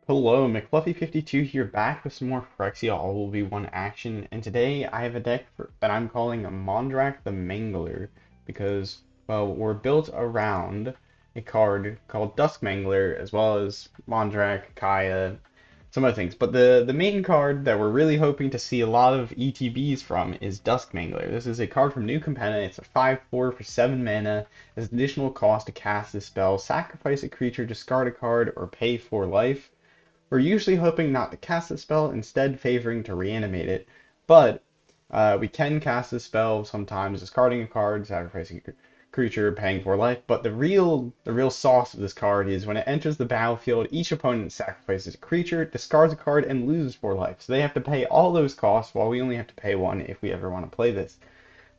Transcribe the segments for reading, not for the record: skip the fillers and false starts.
Hello, McFluffy52 here, back with some more Phyrexia All Will Be One action, and today I have a deck that I'm calling Mondrak the Mangler, because, well, we're built around a card called Dusk Mangler, as well as Mondrak, Kaya, some other things. But the main card that we're really hoping to see a lot of ETBs from is Dusk Mangler. This is a card from New Capenna. It's a 5/4 for 7 mana. There's additional cost to cast this spell. Sacrifice a creature, discard a card, or pay 4 life. We're usually hoping not to cast the spell, instead favoring to reanimate it, but we can cast the spell sometimes discarding a card, sacrificing a creature, paying for life. But the real sauce of this card is when it enters the battlefield, each opponent sacrifices a creature, discards a card, and loses 4 life. So they have to pay all those costs, while we only have to pay 1 if we ever want to play this.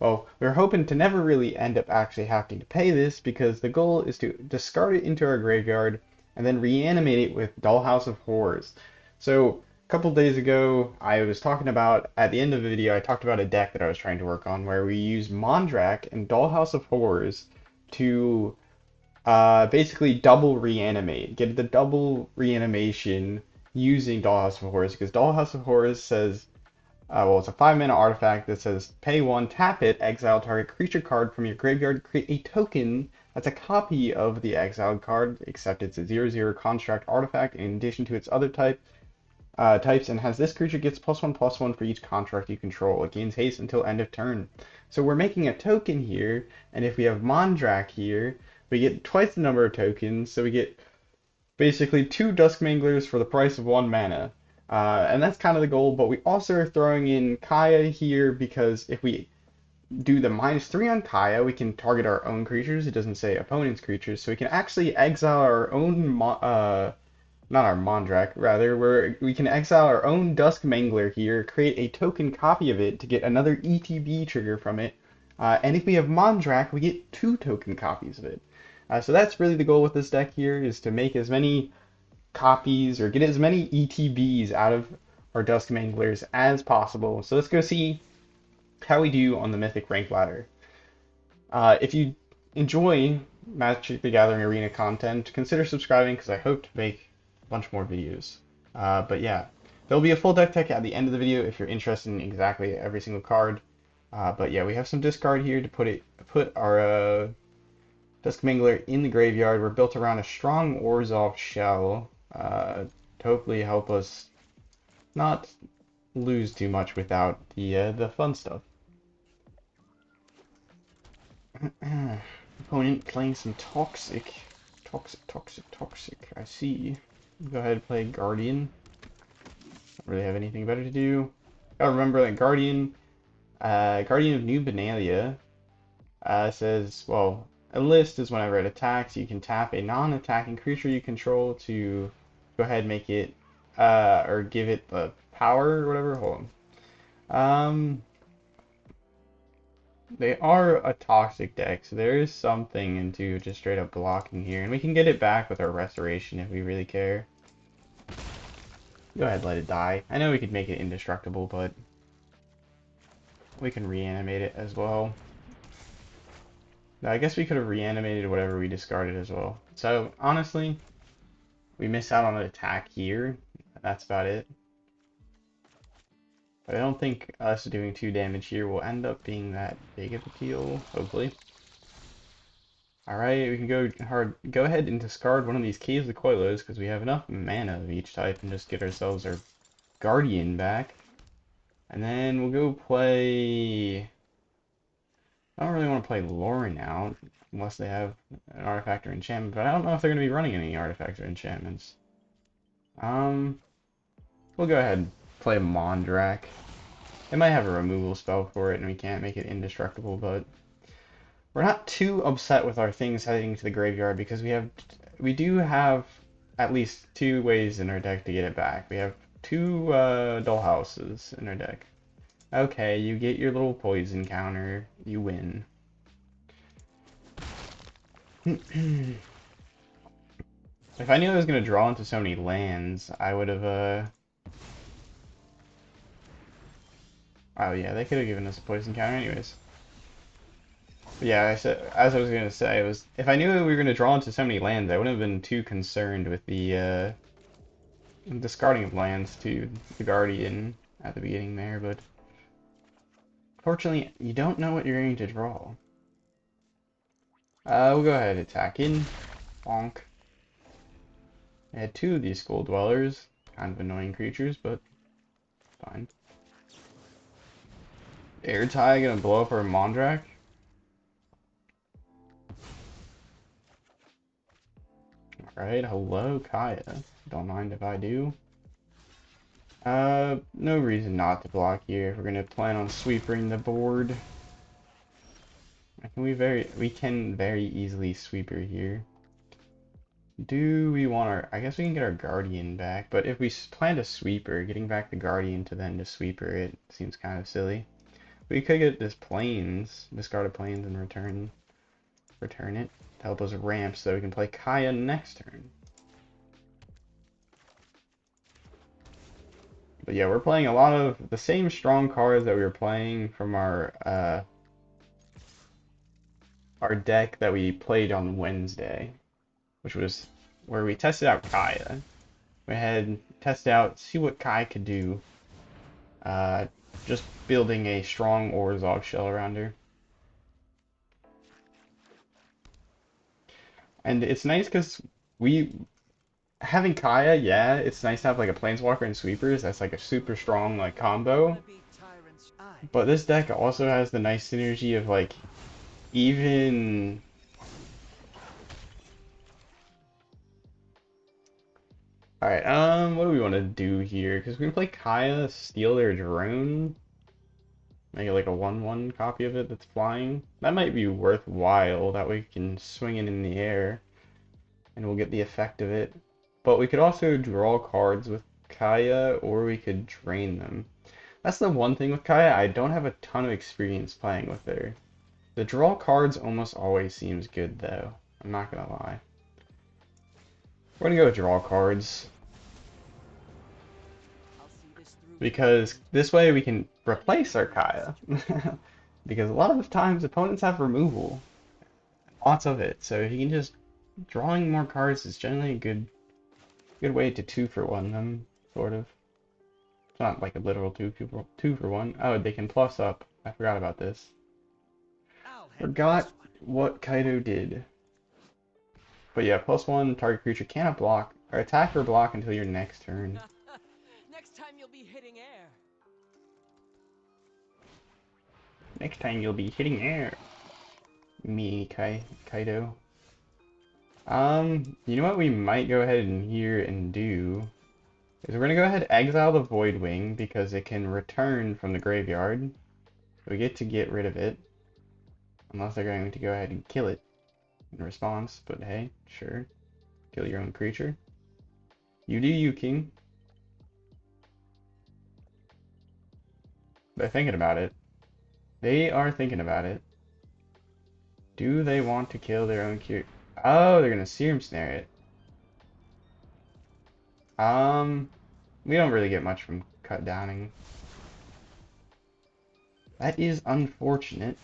Well, we're hoping to never really end up actually having to pay this, because the goal is to discard it into our graveyard and then reanimate it with Dollhouse of Horrors. So, a couple days ago, I was talking about, at the end of the video, I talked about a deck that I was trying to work on where we use Mondrak and Dollhouse of Horrors to basically double reanimate, get the double reanimation using Dollhouse of Horrors, because Dollhouse of Horrors says well, it's a 5 mana artifact that says pay 1, tap it, exile target creature card from your graveyard, create a token that's a copy of the exiled card, except it's a 0/0 construct artifact in addition to its other types, and has this creature gets +1/+1 for each construct you control. It gains haste until end of turn. So we're making a token here, and if we have Mondrak here, we get twice the number of tokens, so we get basically 2 Dusk Manglers for the price of 1 mana. And that's kind of the goal, but we also are throwing in Kaya here because if we do the -3 on Kaya, we can target our own creatures. It doesn't say opponent's creatures, so we can actually exile our own, not our Mondrak, rather, where we can exile our own Dusk Mangler here, create a token copy of it to get another ETB trigger from it. And if we have Mondrak, we get 2 token copies of it. So that's really the goal with this deck here, is to make as many copies or get as many ETBs out of our Dusk Manglers as possible. So let's go see how we do on the Mythic rank ladder. If you enjoy Magic the Gathering Arena content, consider subscribing because I hope to make a bunch more videos. But yeah, there'll be a full deck tech at the end of the video if you're interested in exactly every single card. But yeah, we have some discard here to put our Dusk Mangler in the graveyard. We're built around a strong Orzhov shell to hopefully help us not lose too much without the fun stuff. Opponent playing some toxic. Toxic. I see. Go ahead and play Guardian. Don't really have anything better to do. Gotta remember that Guardian of New Benalia says, well, a list is whenever it attacks, you can tap a non-attacking creature you control to go ahead and make it, or give it the power or whatever. Hold on. They are a toxic deck, so there is something into just straight up blocking here, and we can get it back with our restoration if we really care. Go ahead, let it die. I know we could make it indestructible, but we can reanimate it as well. Now, I guess we could have reanimated whatever we discarded as well. So, honestly, we miss out on an attack here. That's about it. But I don't think us doing 2 damage here will end up being that big of a deal, hopefully. Alright, we can go ahead and discard one of these Caves of Koilos because we have enough mana of each type and just get ourselves our Guardian back. And then we'll go play... I don't really want to play Loran now, unless they have an artifact or enchantment, but I don't know if they're going to be running any artifacts or enchantments. We'll go ahead and play Mondrak. It might have a removal spell for it, and we can't make it indestructible, but we're not too upset with our things heading to the graveyard because we do have at least 2 ways in our deck to get it back. We have 2 Dollhouses in our deck. Okay, you get your little poison counter, you win. If I knew I was going to draw into so many lands, I would have, oh yeah, they could have given us a poison counter anyways. But yeah, as I was going to say, if I knew we were going to draw into so many lands, I wouldn't have been too concerned with the discarding of lands to the Guardian at the beginning there, but fortunately, you don't know what you're going to draw. We'll go ahead and attack in. Bonk. I had two of these Skull Dwellers. Kind of annoying creatures, but fine. Air Tie gonna blow up our Mondrak. Alright, hello Kaya. Don't mind if I do. No reason not to block here. We're gonna plan on sweeping the board. We can very easily sweeper here. Do we want our... I guess we can get our Guardian back, but if we plan to sweeper, getting back the Guardian to then to sweeper, it seems kind of silly. We could get this Plains, discarded Plains, and return it to help us ramp so we can play Kaya next turn. But yeah, we're playing a lot of the same strong cards that we were playing from our deck that we played on Wednesday, which was where we tested out Kaya. We had tested out, see what Kaya could do. Just building a strong Orzhov shell around her. And it's nice because having Kaya, yeah, it's nice to have like a Planeswalker and Sweepers. That's like a super strong like combo. But this deck also has the nice synergy of like even... Alright, what do we want to do here? Because we can play Kaya, steal their drone. Make it like a 1/1 copy of it that's flying. That might be worthwhile. That way we can swing it in the air. And we'll get the effect of it. But we could also draw cards with Kaya, or we could drain them. That's the one thing with Kaya. I don't have a ton of experience playing with her. The draw cards almost always seems good, though. I'm not gonna lie. We're gonna go with draw cards. Because this way we can replace our Kaya. Because a lot of the times opponents have removal. Lots of it. So if you can just... Drawing more cards is generally a good way to 2-for-1 them, sort of. It's not like a literal 2-for-1. Oh, they can plus up. I forgot about this. Forgot what Kaido did. But yeah, +1, target creature cannot block or attack or block until your next turn. Next time you'll be hitting air. Next time you'll be hitting air. Me, Kaido. You know what we might go ahead and here and do is we're gonna go ahead and exile the Voidwing because it can return from the graveyard. We get to get rid of it. Unless they're going to go ahead and kill it in response, but hey, sure. Kill your own creature. You do you, King. They're thinking about it. They are thinking about it. Do they want to kill their own creature? Oh, they're gonna Serum Snare it. We don't really get much from cut downing. That is unfortunate.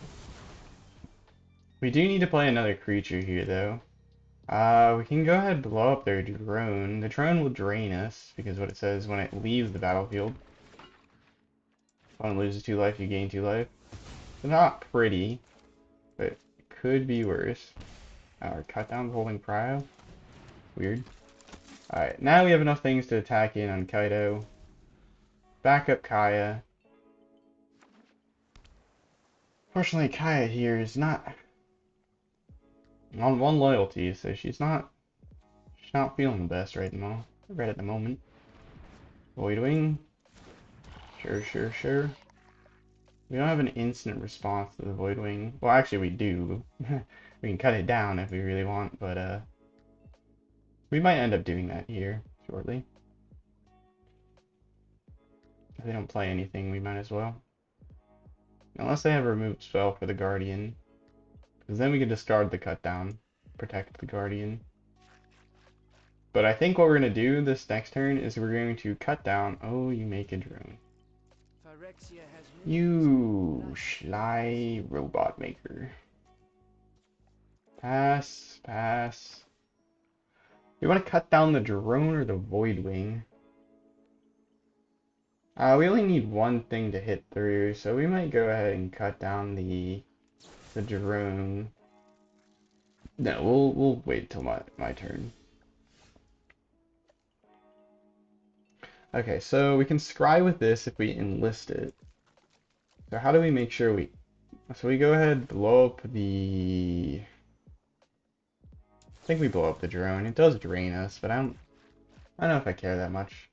We do need to play another creature here, though. We can go ahead and blow up their drone. The drone will drain us, because what it says when it leaves the battlefield. Opponent loses 2 life, you gain 2 life. It's not pretty, but it could be worse. Our cut down holding prio. Weird. Alright, now we have enough things to attack in on Kaido. Back up Kaya. Fortunately, Kaya here is not on 1 loyalty, so she's not feeling the best right at the moment. Voidwing. Sure. We don't have an instant response to the Voidwing. Well, actually we do. We can cut it down if we really want, but we might end up doing that here shortly. If they don't play anything, we might as well. Unless they have a removed spell for the Guardian. Because then we can discard the cut down. Protect the Guardian. But I think what we're going to do this next turn is we're going to cut down... Oh, you make a drone. You sly robot maker. Pass. You want to cut down the drone or the Voidwing? We only need one thing to hit through, so we might go ahead and cut down the drone. No, we'll wait till my turn. Okay, so we can scry with this if we enlist it. So how do we make sure we... So we go ahead, blow up the... I think we blow up the drone. It does drain us, but I don't know if I care that much.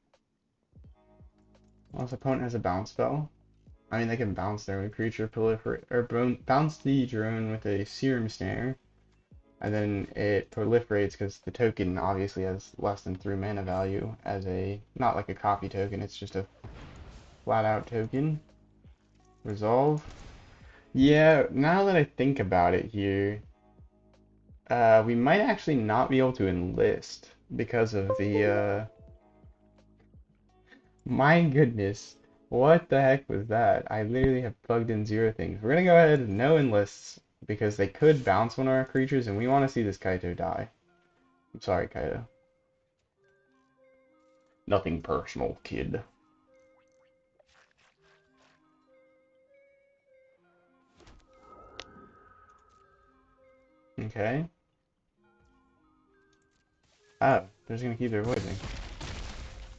Unless opponent has a bounce spell. I mean, they can bounce their own creature, proliferate, or bounce the drone with a Serum Snare, and then it proliferates because the token obviously has less than 3 mana value as a, not like a copy token, it's just a flat out token. Resolve. Yeah, now that I think about it here, we might actually not be able to enlist because of the, my goodness, what the heck was that? I literally have plugged in 0 things. We're gonna go ahead and no enlists because they could bounce one of our creatures and we want to see this Kaito die. I'm sorry, Kaito. Nothing personal, kid. Okay. Oh, they're just gonna keep their voicing.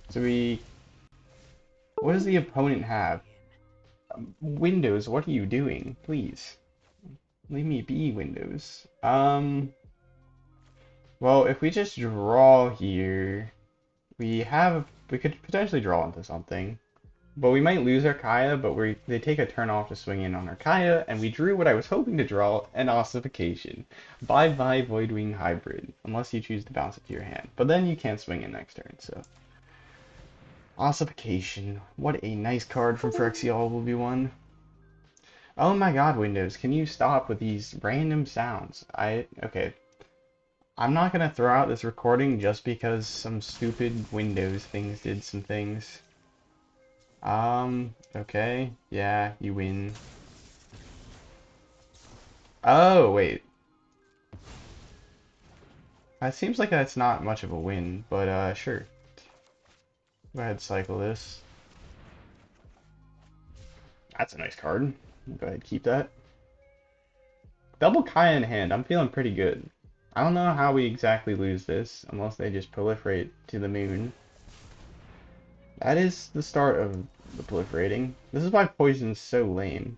So what does the opponent have? Windows, what are you doing? Please. Leave me be, Windows. Well, if we just draw here, we could potentially draw into something. But we might lose our Kaya, but they take a turn off to swing in on our Kaya, and we drew what I was hoping to draw, an Ossification. Bye-bye Voidwing Hybrid, unless you choose to bounce it to your hand. But then you can't swing in next turn, so. Ossification. What a nice card from Phyrexial will be one. Oh my god, Windows, can you stop with these random sounds? Okay. I'm not gonna throw out this recording just because some stupid Windows things did some things. Okay. Yeah, you win. Oh, wait. It seems like that's not much of a win, but sure. Go ahead, cycle this. That's a nice card. Go ahead, keep that. Double Kaya in hand. I'm feeling pretty good. I don't know how we exactly lose this, unless they just proliferate to the moon. That is the start of the proliferating. This is why poison's so lame.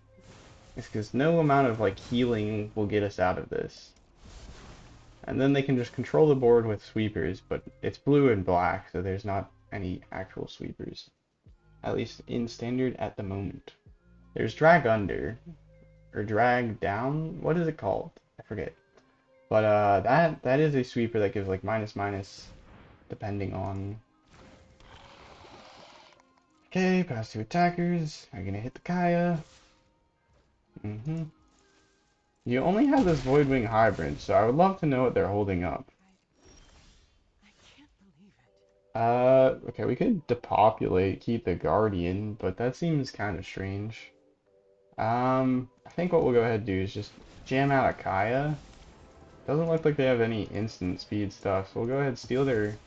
It's because no amount of like healing will get us out of this. And then they can just control the board with sweepers, but it's blue and black, so there's not any actual sweepers. At least in standard at the moment. There's drag under, or drag down? What is it called? I forget. But that is a sweeper that gives like minus depending on. Okay, pass two attackers. I'm gonna hit the Kaya. You only have this Voidwing Hybrid, so I would love to know what they're holding up. I can't believe it. Okay, we could depopulate, keep the Guardian, but that seems kind of strange. I think what we'll go ahead and do is just jam out a Kaya. Doesn't look like they have any instant speed stuff, so we'll go ahead and steal their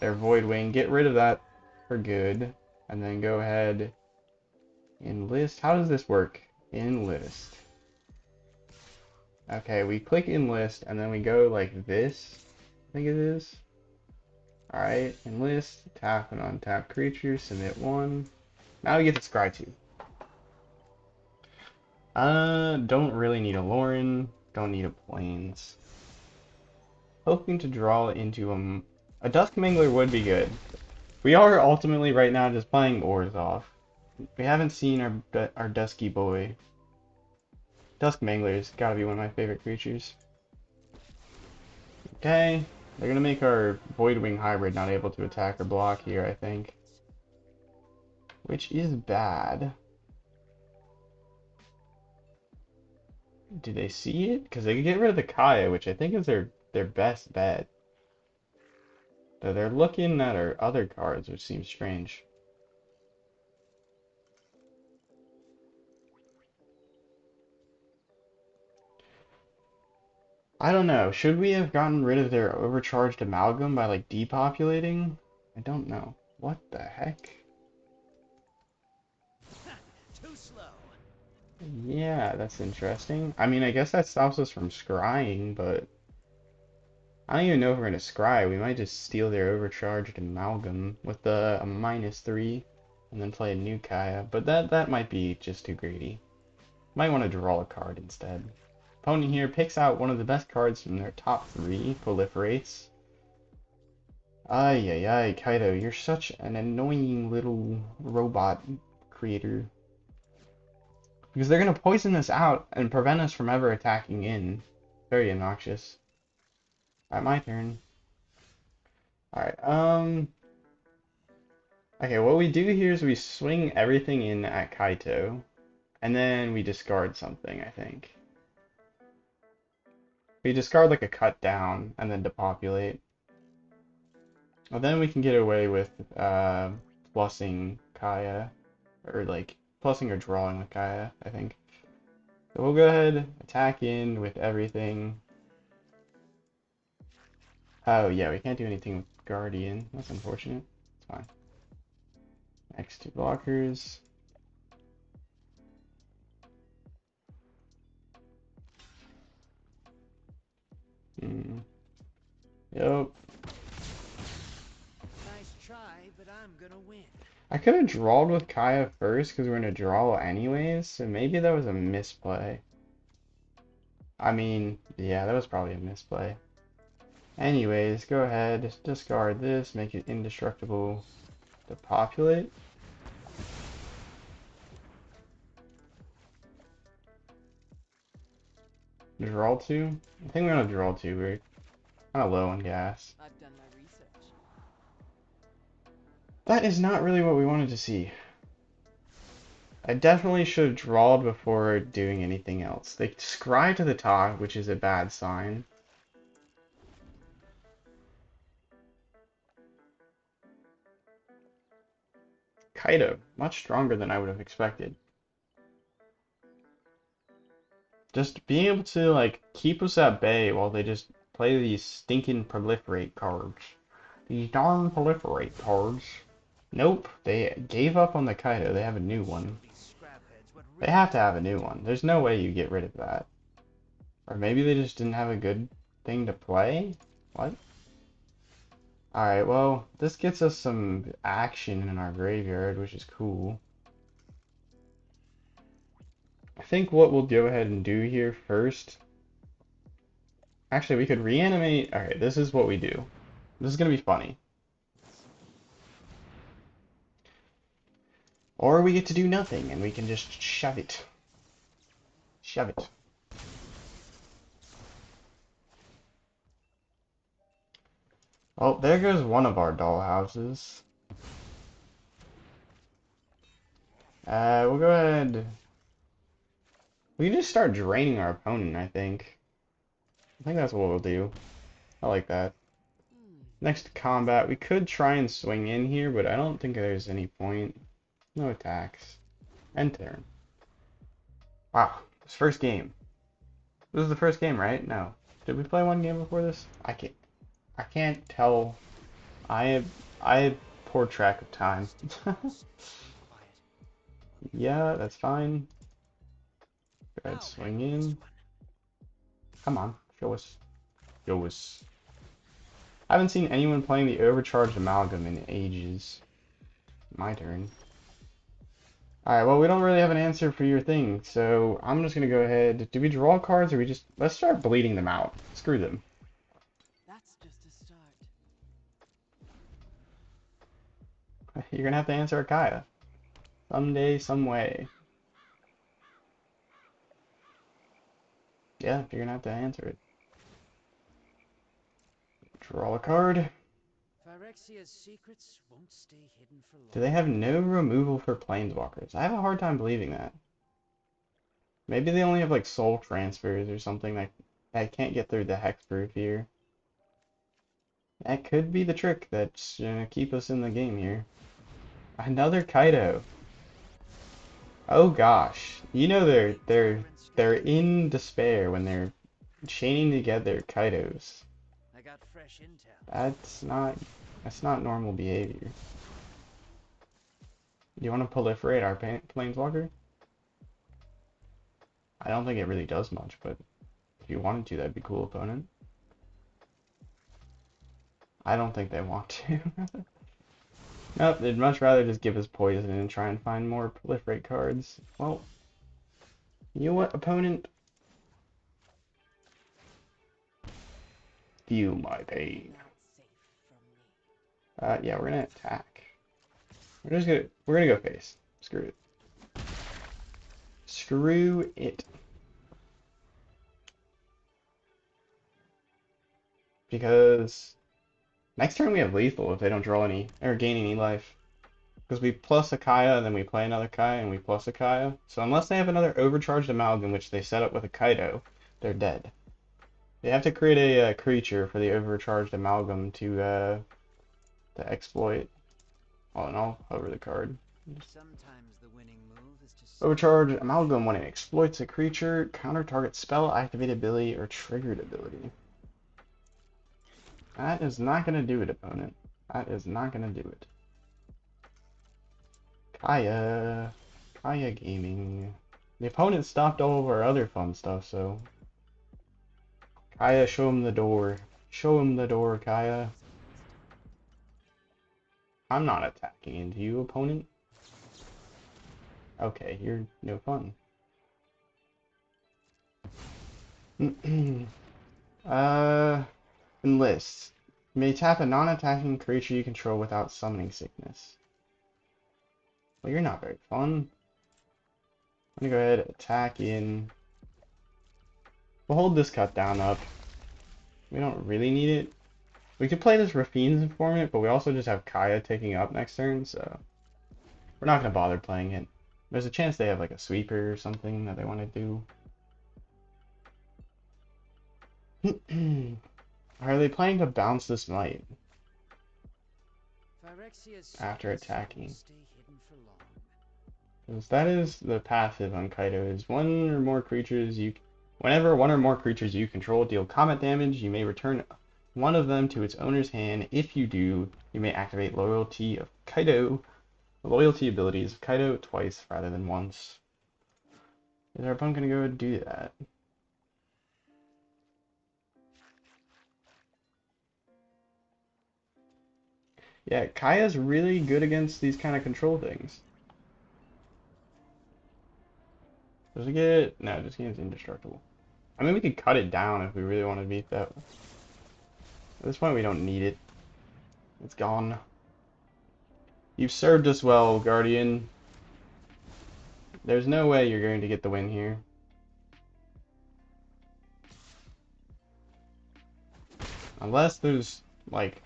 Voidwing, get rid of that for good, and then go ahead enlist. How does this work? Enlist. Okay, we click enlist, and then we go like this, I think it is. Alright, enlist, tap an untapped creature, submit one. Now we get to scry 2. Don't really need a Loran, don't need a Plains. Hoping to draw into a Dusk Mangler would be good. We are ultimately right now just playing Orzhov. We haven't seen our Dusky boy. Dusk Mangler's gotta be one of my favorite creatures. Okay, they're gonna make our Voidwing Hybrid not able to attack or block here, I think. Which is bad. Do they see it? Because they could get rid of the Kaya, which I think is their best bet. Though they're looking at our other cards, which seems strange. I don't know. Should we have gotten rid of their overcharged amalgam by like depopulating? I don't know. What the heck? Too slow. Yeah, that's interesting. I mean, I guess that stops us from scrying, but I don't even know if we're gonna scry. We might just steal their overcharged amalgam with the a -3 and then play a new Kaya, but that might be just too greedy. Might want to draw a card instead. Opponent here picks out one of the best cards from their top 3, proliferates. Ay ay ay, Kaido, you're such an annoying little robot creator. Because they're gonna poison us out and prevent us from ever attacking in. Very obnoxious. Alright, my turn. Alright, okay, what we do here is we swing everything in at Kaito, and then we discard something, I think. We discard like a cut down, and then depopulate. Well, then we can get away with plussing Kaya, or like plussing or drawing with Kaya, I think. So we'll go ahead, attack in with everything. Oh yeah, we can't do anything with Guardian. That's unfortunate. It's fine. Next two blockers. Yep. Nice try, but I'm gonna win. I could have drawed with Kaya first because we're gonna draw anyways, so maybe that was a misplay. I mean, yeah, that was probably a misplay. Anyways, go ahead, discard this, make it indestructible to populate. Draw two? I think we're gonna draw two, we're kind of low on gas. I've done my research. That is not really what we wanted to see. I definitely should have drawed before doing anything else. They scry to the top, which is a bad sign. Kaido, much stronger than I would have expected. Just being able to like keep us at bay while they just play these stinking proliferate cards. These darn proliferate cards. Nope, they gave up on the Kaido. They have a new one. They have to have a new one. There's no way you get rid of that. Or maybe they just didn't have a good thing to play? What? Alright, well, this gets us some action in our graveyard, which is cool. I think what we'll go ahead and do here first. Actually, we could reanimate. Alright, this is what we do. This is gonna be funny. Or we get to do nothing and we can just shove it. Shove it. Well, there goes one of our dollhouses. We'll go ahead. We can just start draining our opponent, I think. I think that's what we'll do. I like that. Next combat, we could try and swing in here, but I don't think there's any point. No attacks. End turn. Wow, this first game. This is the first game, right? No. Did we play one game before this? I can't tell. I have poor track of time. Yeah, that's fine. Go ahead, swing in. Come on, show us. Show us. I haven't seen anyone playing the overcharged amalgam in ages. My turn. Alright, well, we don't really have an answer for your thing, so I'm just gonna go ahead. Do we draw cards or we just... Let's start bleeding them out. Screw them. That's just a start. You're gonna have to answer a Kaya. Someday, some way. Yeah, you're gonna have to answer it. Draw a card. Phyrexia's secrets won't stay hidden for long. Do they have no removal for planeswalkers? I have a hard time believing that. Maybe they only have like soul transfers or something like I can't get through the hexproof here. That could be the trick that's gonna keep us in the game here. Another Kaido. Oh gosh. You know they're in despair when they're chaining together Kaidos. I got fresh intel. That's not normal behavior. Do you want to proliferate our planeswalker? I don't think it really does much, but if you wanted to, that'd be cool, opponent. I don't think they want to. Nope, they'd much rather just give us poison and try and find more proliferate cards. Well, you know what, opponent? Feel my pain. Yeah, we're gonna attack. We're gonna go face. Screw it. Screw it. Because next turn we have lethal if they don't draw any or gain any life. Because we plus a Kaya, and then we play another Kaya, and we plus a Kaya. So unless they have another overcharged Amalgam, which they set up with a Kaido, they're dead. They have to create a creature for the overcharged Amalgam to exploit. Oh, and I'll hover the card. Sometimes the winning move is to Overcharge Amalgam when it exploits a creature, counter target spell, activated ability, or triggered ability. That is not going to do it, opponent. That is not going to do it. Kaya. Kaya Gaming. The opponent stopped all of our other fun stuff, so... Kaya, show him the door. Show him the door, Kaya. I'm not attacking into you, opponent. Okay, you're no fun. Enlist. You may tap a non-attacking creature you control without summoning sickness. Well, you're not very fun. I'm gonna go ahead and attack in. We'll hold this cut down up. We don't really need it. We could play this Raffine's Informant, but we also just have Kaya taking up next turn, so we're not gonna bother playing it. There's a chance they have like a sweeper or something that they want to do. Are they planning to bounce this Might after attacking? Because that is the passive on Kaido, is whenever one or more creatures you control deal combat damage, you may return one of them to its owner's hand. If you do, you may activate Loyalty of Kaido, Loyalty abilities of Kaido twice rather than once. Is our opponent going to go and do that? Yeah, Kaya's really good against these kind of control things. Does it get... No, this game's indestructible. I mean, we could cut it down if we really want to beat that. At this point, we don't need it. It's gone. You've served us well, Guardian. There's no way you're going to get the win here. Unless there's, like...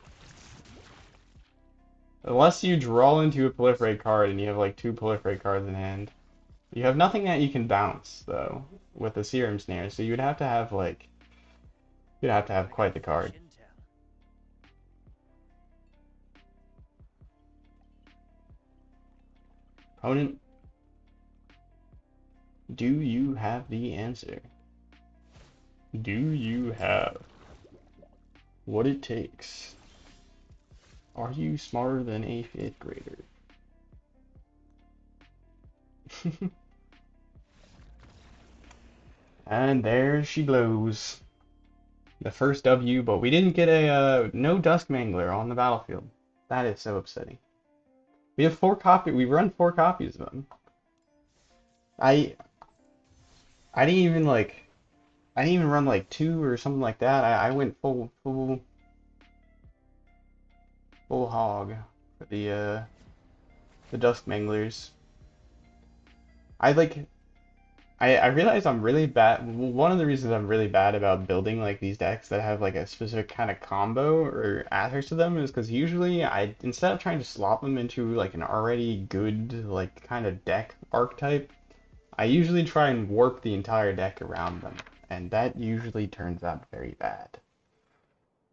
Unless you draw into a proliferate card and you have, like, 2 proliferate cards in hand. You have nothing that you can bounce, though, with the Serum Snare, so you'd have to have, like... You'd have to have quite the card. Opponent, do you have the answer? Do you have what it takes? Are you smarter than a 5th grader? And there she blows. The first W, but we didn't get a no Dusk Mangler on the battlefield. That is so upsetting. We have 4 copies. We run 4 copies of them. I I didn't even like. I didn't even run like 2 or something like that. I went full hog for the Dusk Manglers. I like. I realize I'm really bad. One of the reasons I'm really bad about building like these decks that have like a specific kind of combo or aspects to them is because usually instead of trying to slot them into like an already good like kind of deck archetype, I usually try and warp the entire deck around them, and that usually turns out very bad.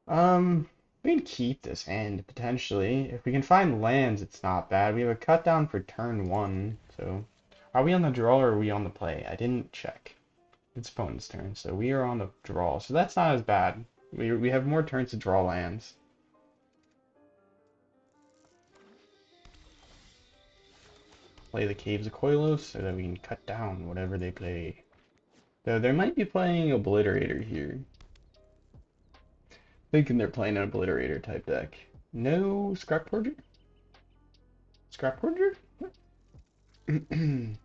We can keep this hand potentially. If we can find lands, it's not bad. We have a cut down for turn 1, so. Are we on the draw or are we on the play? I didn't check. It's opponent's turn, so we are on the draw. So that's not as bad. We have more turns to draw lands. Play the Caves of Koilos so that we can cut down whatever they play. So they might be playing Obliterator here. Thinking they're playing an Obliterator type deck. No Scrap Forger? Scrap Forger? I'm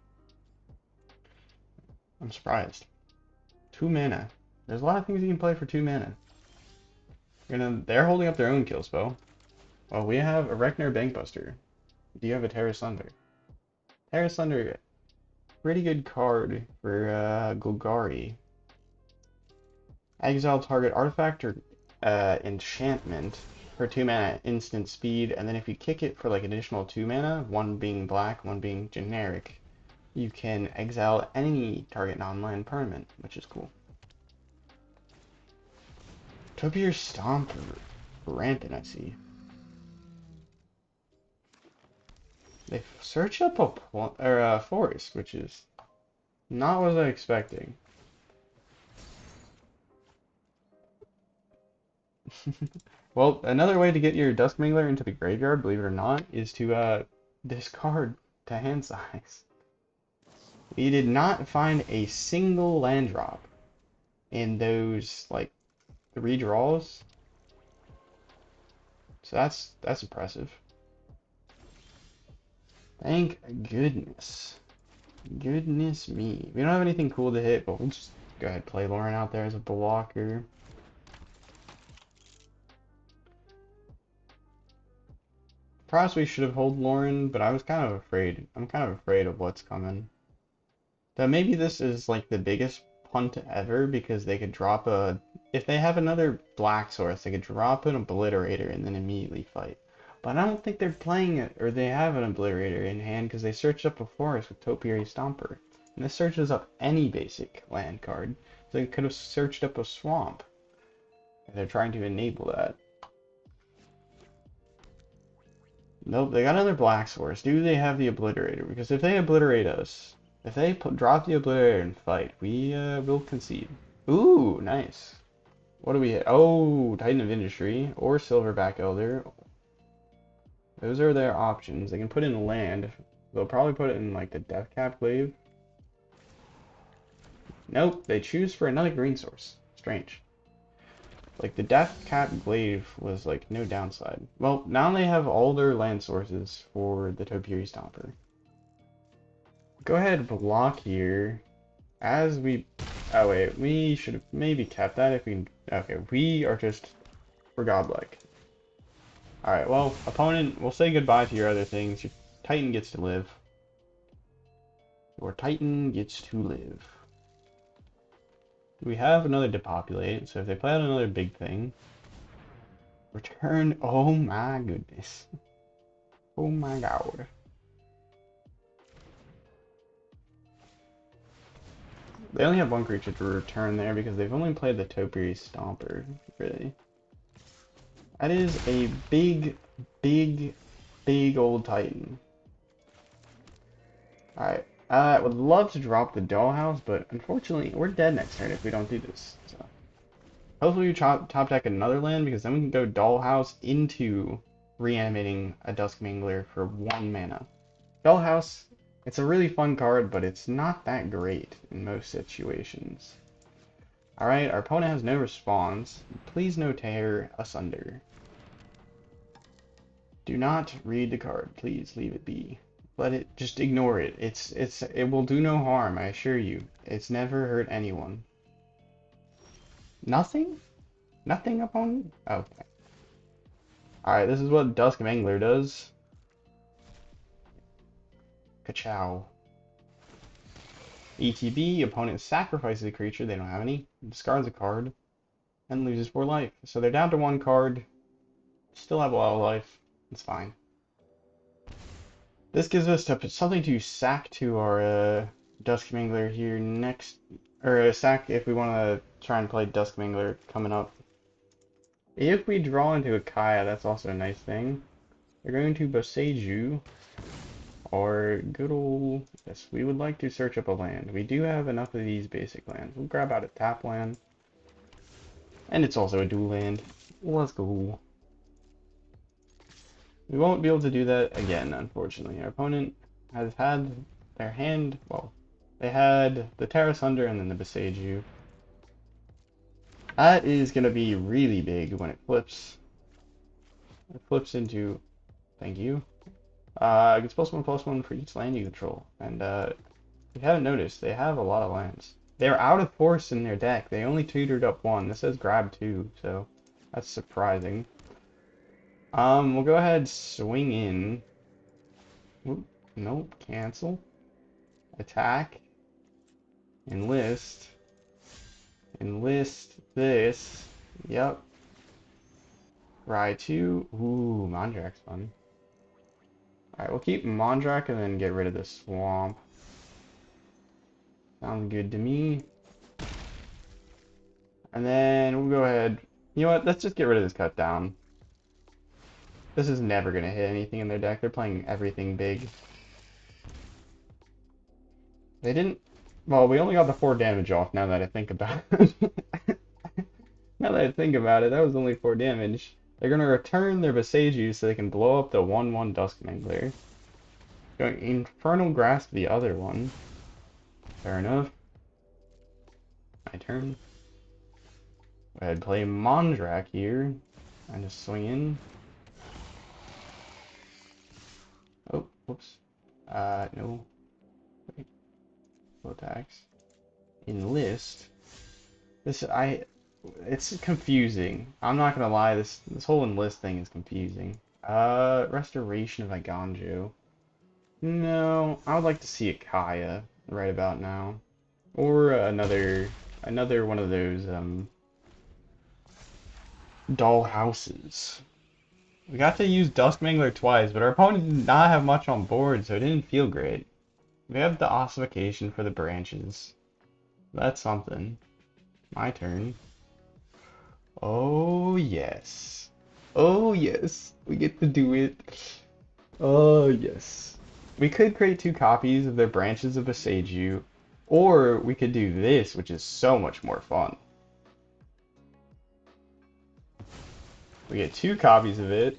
surprised. 2 mana. There's a lot of things you can play for 2 mana. They're holding up their own kill spell. Well, we have a Rekner Bankbuster. Do you have a Terra Sunder? Terra Sunder, pretty good card for Golgari. Exile target artifact or enchantment for 2 mana instant speed, and then if you kick it for like additional 2 mana, one being black, one being generic, you can exile any target non-land permanent, which is cool. Topiary Stomper, rampant, I see. They search up a forest, which is not what I was expecting. Well, another way to get your Dusk Mangler into the graveyard, believe it or not, is to discard to hand size. We did not find a single land drop in those like 3 draws. So that's impressive. Thank goodness. Goodness me. We don't have anything cool to hit, but we'll just go ahead and play Loran out there as a blocker. Perhaps we should have held Loran, but I was kind of afraid. I'm kind of afraid of what's coming. That maybe this is like the biggest punt ever because they could drop a... If they have another Black Source, they could drop an Obliterator and then immediately fight. But I don't think they're playing it, or they have an Obliterator in hand because they searched up a forest with Topiary Stomper. And this searches up any basic land card. So they could have searched up a swamp. And they're trying to enable that. Nope, they got another Black Source. Do they have the Obliterator? Because if they obliterate us, if they drop the Obliterator and fight, we will concede. Ooh, nice. What do we hit? Oh, Titan of Industry or Silverback Elder. Those are their options. They can put in land. They'll probably put it in like the Deathcap Glaive. Nope, they choose for another green source. Strange. Like the Deathcap Glaive was like no downside. Well, now they have all their land sources for the Topiary Stomper. Go ahead and block here. As we... Oh wait, we should have maybe kept that if we... Okay, we are just... We're godlike. Alright, well, opponent, we'll say goodbye to your other things. Your Titan gets to live. Your Titan gets to live. We have another Depopulate, so if they play out another big thing... Return... Oh my goodness. Oh my god. They only have one creature to return there because they've only played the Topiary Stomper, really. That is a big, big, big old Titan. Alright, I would love to drop the Dollhouse, but unfortunately, we're dead next turn if we don't do this. So, hopefully we top deck another land, because then we can go Dollhouse into reanimating a Dusk Mangler for 1 mana. Dollhouse, it's a really fun card, but it's not that great in most situations. Alright, our opponent has no response. Please no tear asunder. Do not read the card. Please leave it be. Let it, just ignore it. It will do no harm, I assure you. It's never hurt anyone. Nothing? Nothing, opponent? Okay. Alright, this is what Dusk Mangler does. Ka-chow. ETB, opponent sacrifices a creature, they don't have any, discards a card, and loses 4 life. So they're down to 1 card, still have a lot of life, it's fine. This gives us something to sack to our Dusk Mangler here next, or sack if we want to try and play Dusk Mangler coming up. If we draw into a Kaya, that's also a nice thing. We're going to Boseiju, or good old... Yes, we would like to search up a land. We do have enough of these basic lands. We'll grab out a tap land. And it's also a dual land. Let's go. We won't be able to do that again, unfortunately. Our opponent has had their hand... Well, They had the Terra Sunder and then the Besage. That is going to be really big when it flips. It flips into, thank you. Gets +1/+1 for each land you control. And if you haven't noticed, they have a lot of lands. They're out of force in their deck. They only tutored up one. This says grab two, so that's surprising. We'll go ahead, swing in. Oop, nope, cancel. Attack. Enlist. Enlist this. Yep. Raichu. Ooh, Mondrak's fun. Alright, we'll keep Mondrak and then get rid of the swamp. Sounds good to me. And then we'll go ahead. You know what? Let's just get rid of this cut down. This is never going to hit anything in their deck. They're playing everything big. They didn't... Well, we only got the 4 damage off now that I think about it. Now that I think about it, that was only 4 damage. They're going to return their Besage so they can blow up the 1/1 Dusk Mangler. Going Infernal Grasp the other one. Fair enough. My turn. Go ahead, play Mondrak here. And just swing in. Oh, whoops. No. Wait. Full attacks. Enlist. It's confusing. I'm not gonna lie, this whole enlist thing is confusing. Restoration of Eiganjo. No, I would like to see a Kaya right about now. Or another one of those, Dollhouses. We got to use Dusk Mangler twice, but our opponent did not have much on board, so it didn't feel great. We have the Ossification for the branches. That's something. My turn. Oh, yes. Oh, yes. We get to do it. Oh, yes. We could create 2 copies of their branches of Besage, or we could do this, which is so much more fun. We get 2 copies of it,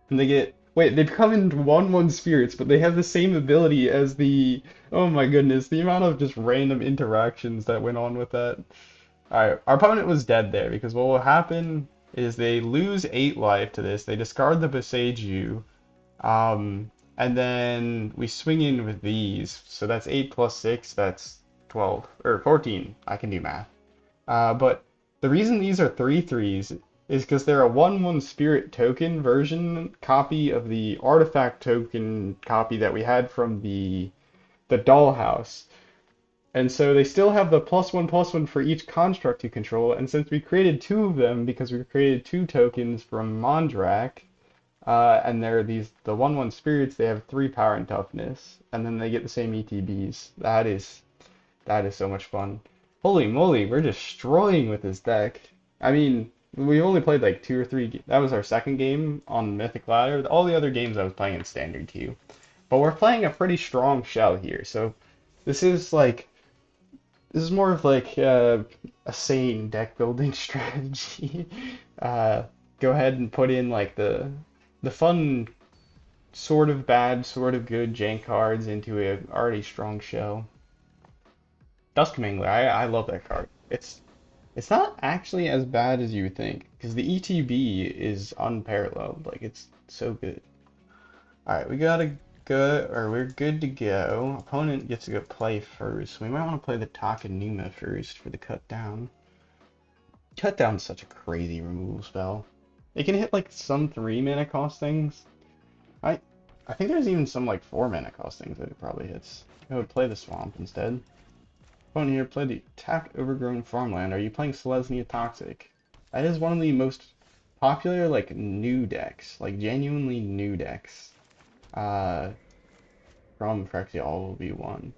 and they get... Wait, they become into 1/1 spirits, but they have the same ability as the... Oh my goodness, the amount of just random interactions that went on with that. Alright, our opponent was dead there, because what will happen is they lose 8 life to this, they discard the Besage, and then we swing in with these, so that's 8 plus 6, that's 12, or 14, I can do math. But the reason these are 3/3s is because they're a 1/1 spirit token version copy of the artifact token copy that we had from the Dollhouse. And so they still have the +1/+1 for each construct you control, and since we created 2 of them because we created 2 tokens from Mondrak, and they're the 1/1 spirits, they have 3 power and toughness, and then they get the same ETBs. That is so much fun. Holy moly, we're destroying with this deck. I mean, we only played like 2 or 3. That was our second game on Mythic Ladder. All the other games I was playing in Standard queue. But we're playing a pretty strong shell here, so this is like this is more of like a sane deck building strategy. Go ahead and put in like the fun, sort of bad, sort of good jank cards into a already strong shell. Dusk Mangler, I love that card. It's not actually as bad as you would think, because the ETB is unparalleled. Like, it's so good. Alright, we gotta go, or we're good to go. Opponent gets to go play first. We might want to play the Takenuma first for the cut down. Cut down's such a crazy removal spell. It can hit like some 3 mana cost things. I think there's even some like 4 mana cost things that it probably hits. I would play the Swamp instead. Opponent here, play the tapped overgrown farmland. Are you playing Selesnya Toxic? That is one of the most popular like new decks, like genuinely new decks. From Phyrexia All will be one.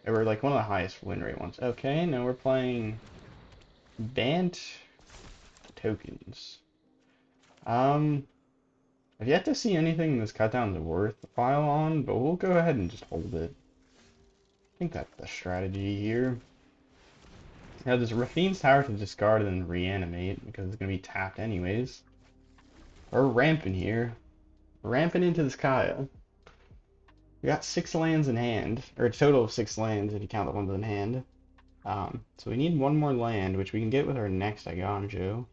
They were like one of the highest win rate ones. Okay, now we're playing Bant tokens. I've yet to see anything this cutdown is worthwhile on, but we'll go ahead and just hold it. I think that's the strategy here. Now there's Raffine's Tower to discard and then reanimate because it's gonna be tapped anyways. We're ramping here. Ramping into this Kaya. We got 6 lands in hand, or a total of 6 lands if you count the ones in hand. So we need one more land, which we can get with our next Eiganjo.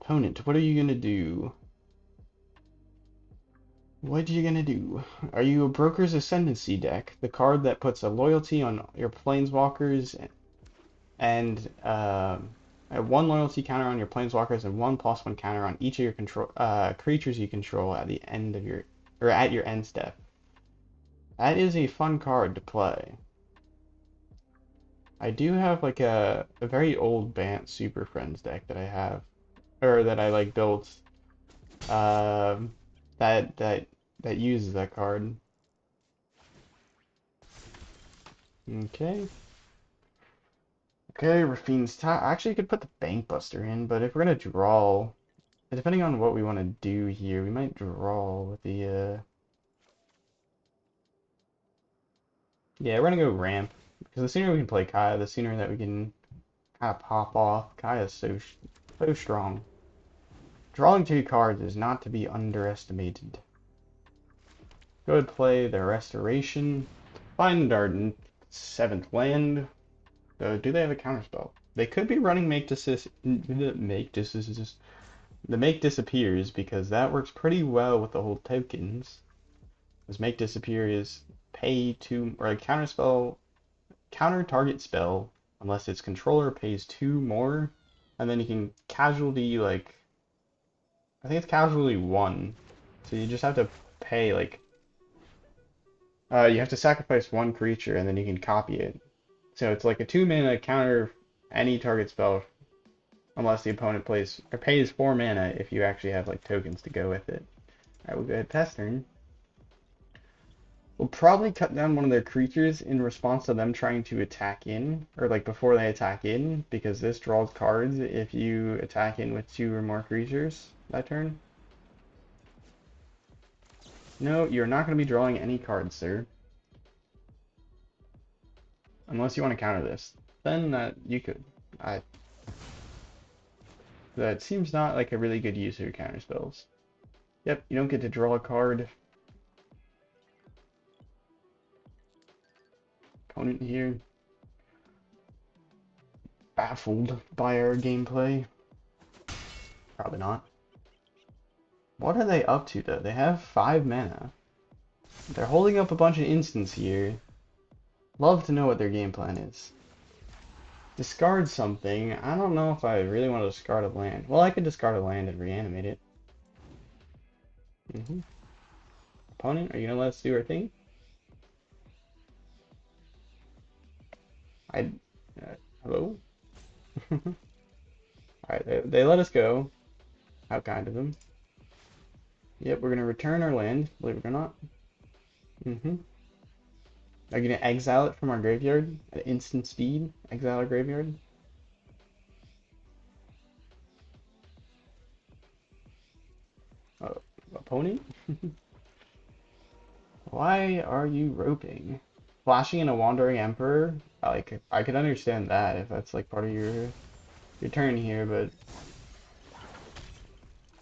Opponent, what are you gonna do? What are you gonna do? Are you a Broker's Ascendancy deck? The card that puts a loyalty on your planeswalkers and a 1 loyalty counter on your planeswalkers and 1/1 counter on each of your control creatures you control at the end of your or at your end step. That is a fun card to play. I do have like a very old Bant Super Friends deck that I have, or that I like built, um, that uses that card. Okay. Okay, Raffine's top. Actually, I could put the Bank Buster in, but if we're gonna draw, depending on what we want to do here, we might draw with the. Yeah, we're gonna go ramp because the sooner we can play Kaya, the sooner that we can kind of pop off. Kaya's so strong. Drawing 2 cards is not to be underestimated. Go ahead and play the Restoration. Find our 7th land. Do they have a counterspell? They could be running the Make Disappears because that works pretty well with the whole tokens. Because Make Disappear is pay 2 or a counter target spell unless its controller pays 2 more, and then you can casualty like I think it's casualty 1. So you just have to pay like you have to sacrifice 1 creature and then you can copy it. So it's like a 2 mana counter any target spell unless the opponent plays or pays 4 mana if you actually have like tokens to go with it. Alright, we'll go ahead pass turn. We'll probably cut down one of their creatures in response to them trying to attack in, or like before they attack in, because this draws cards if you attack in with 2 or more creatures that turn. No, you're not going to be drawing any cards, sir. Unless you want to counter this. Then you could. That seems not like a really good use of your counter spells. Yep, you don't get to draw a card. Opponent here. Baffled by our gameplay. Probably not. What are they up to though? They have 5 mana. They're holding up a bunch of instants here. Love to know what their game plan is. Discard something. I don't know if I really want to discard a land. Well, I could discard a land and reanimate it. Opponent, are you gonna let us do our thing? Hello? Alright, they let us go. How kind of them. Yep, we're gonna return our land, believe it or not. Are you gonna exile it from our graveyard at instant speed? Exile our graveyard? Opponent? Why are you roping? Flashing in a Wandering Emperor? Like, I could understand that if that's like part of your turn here, but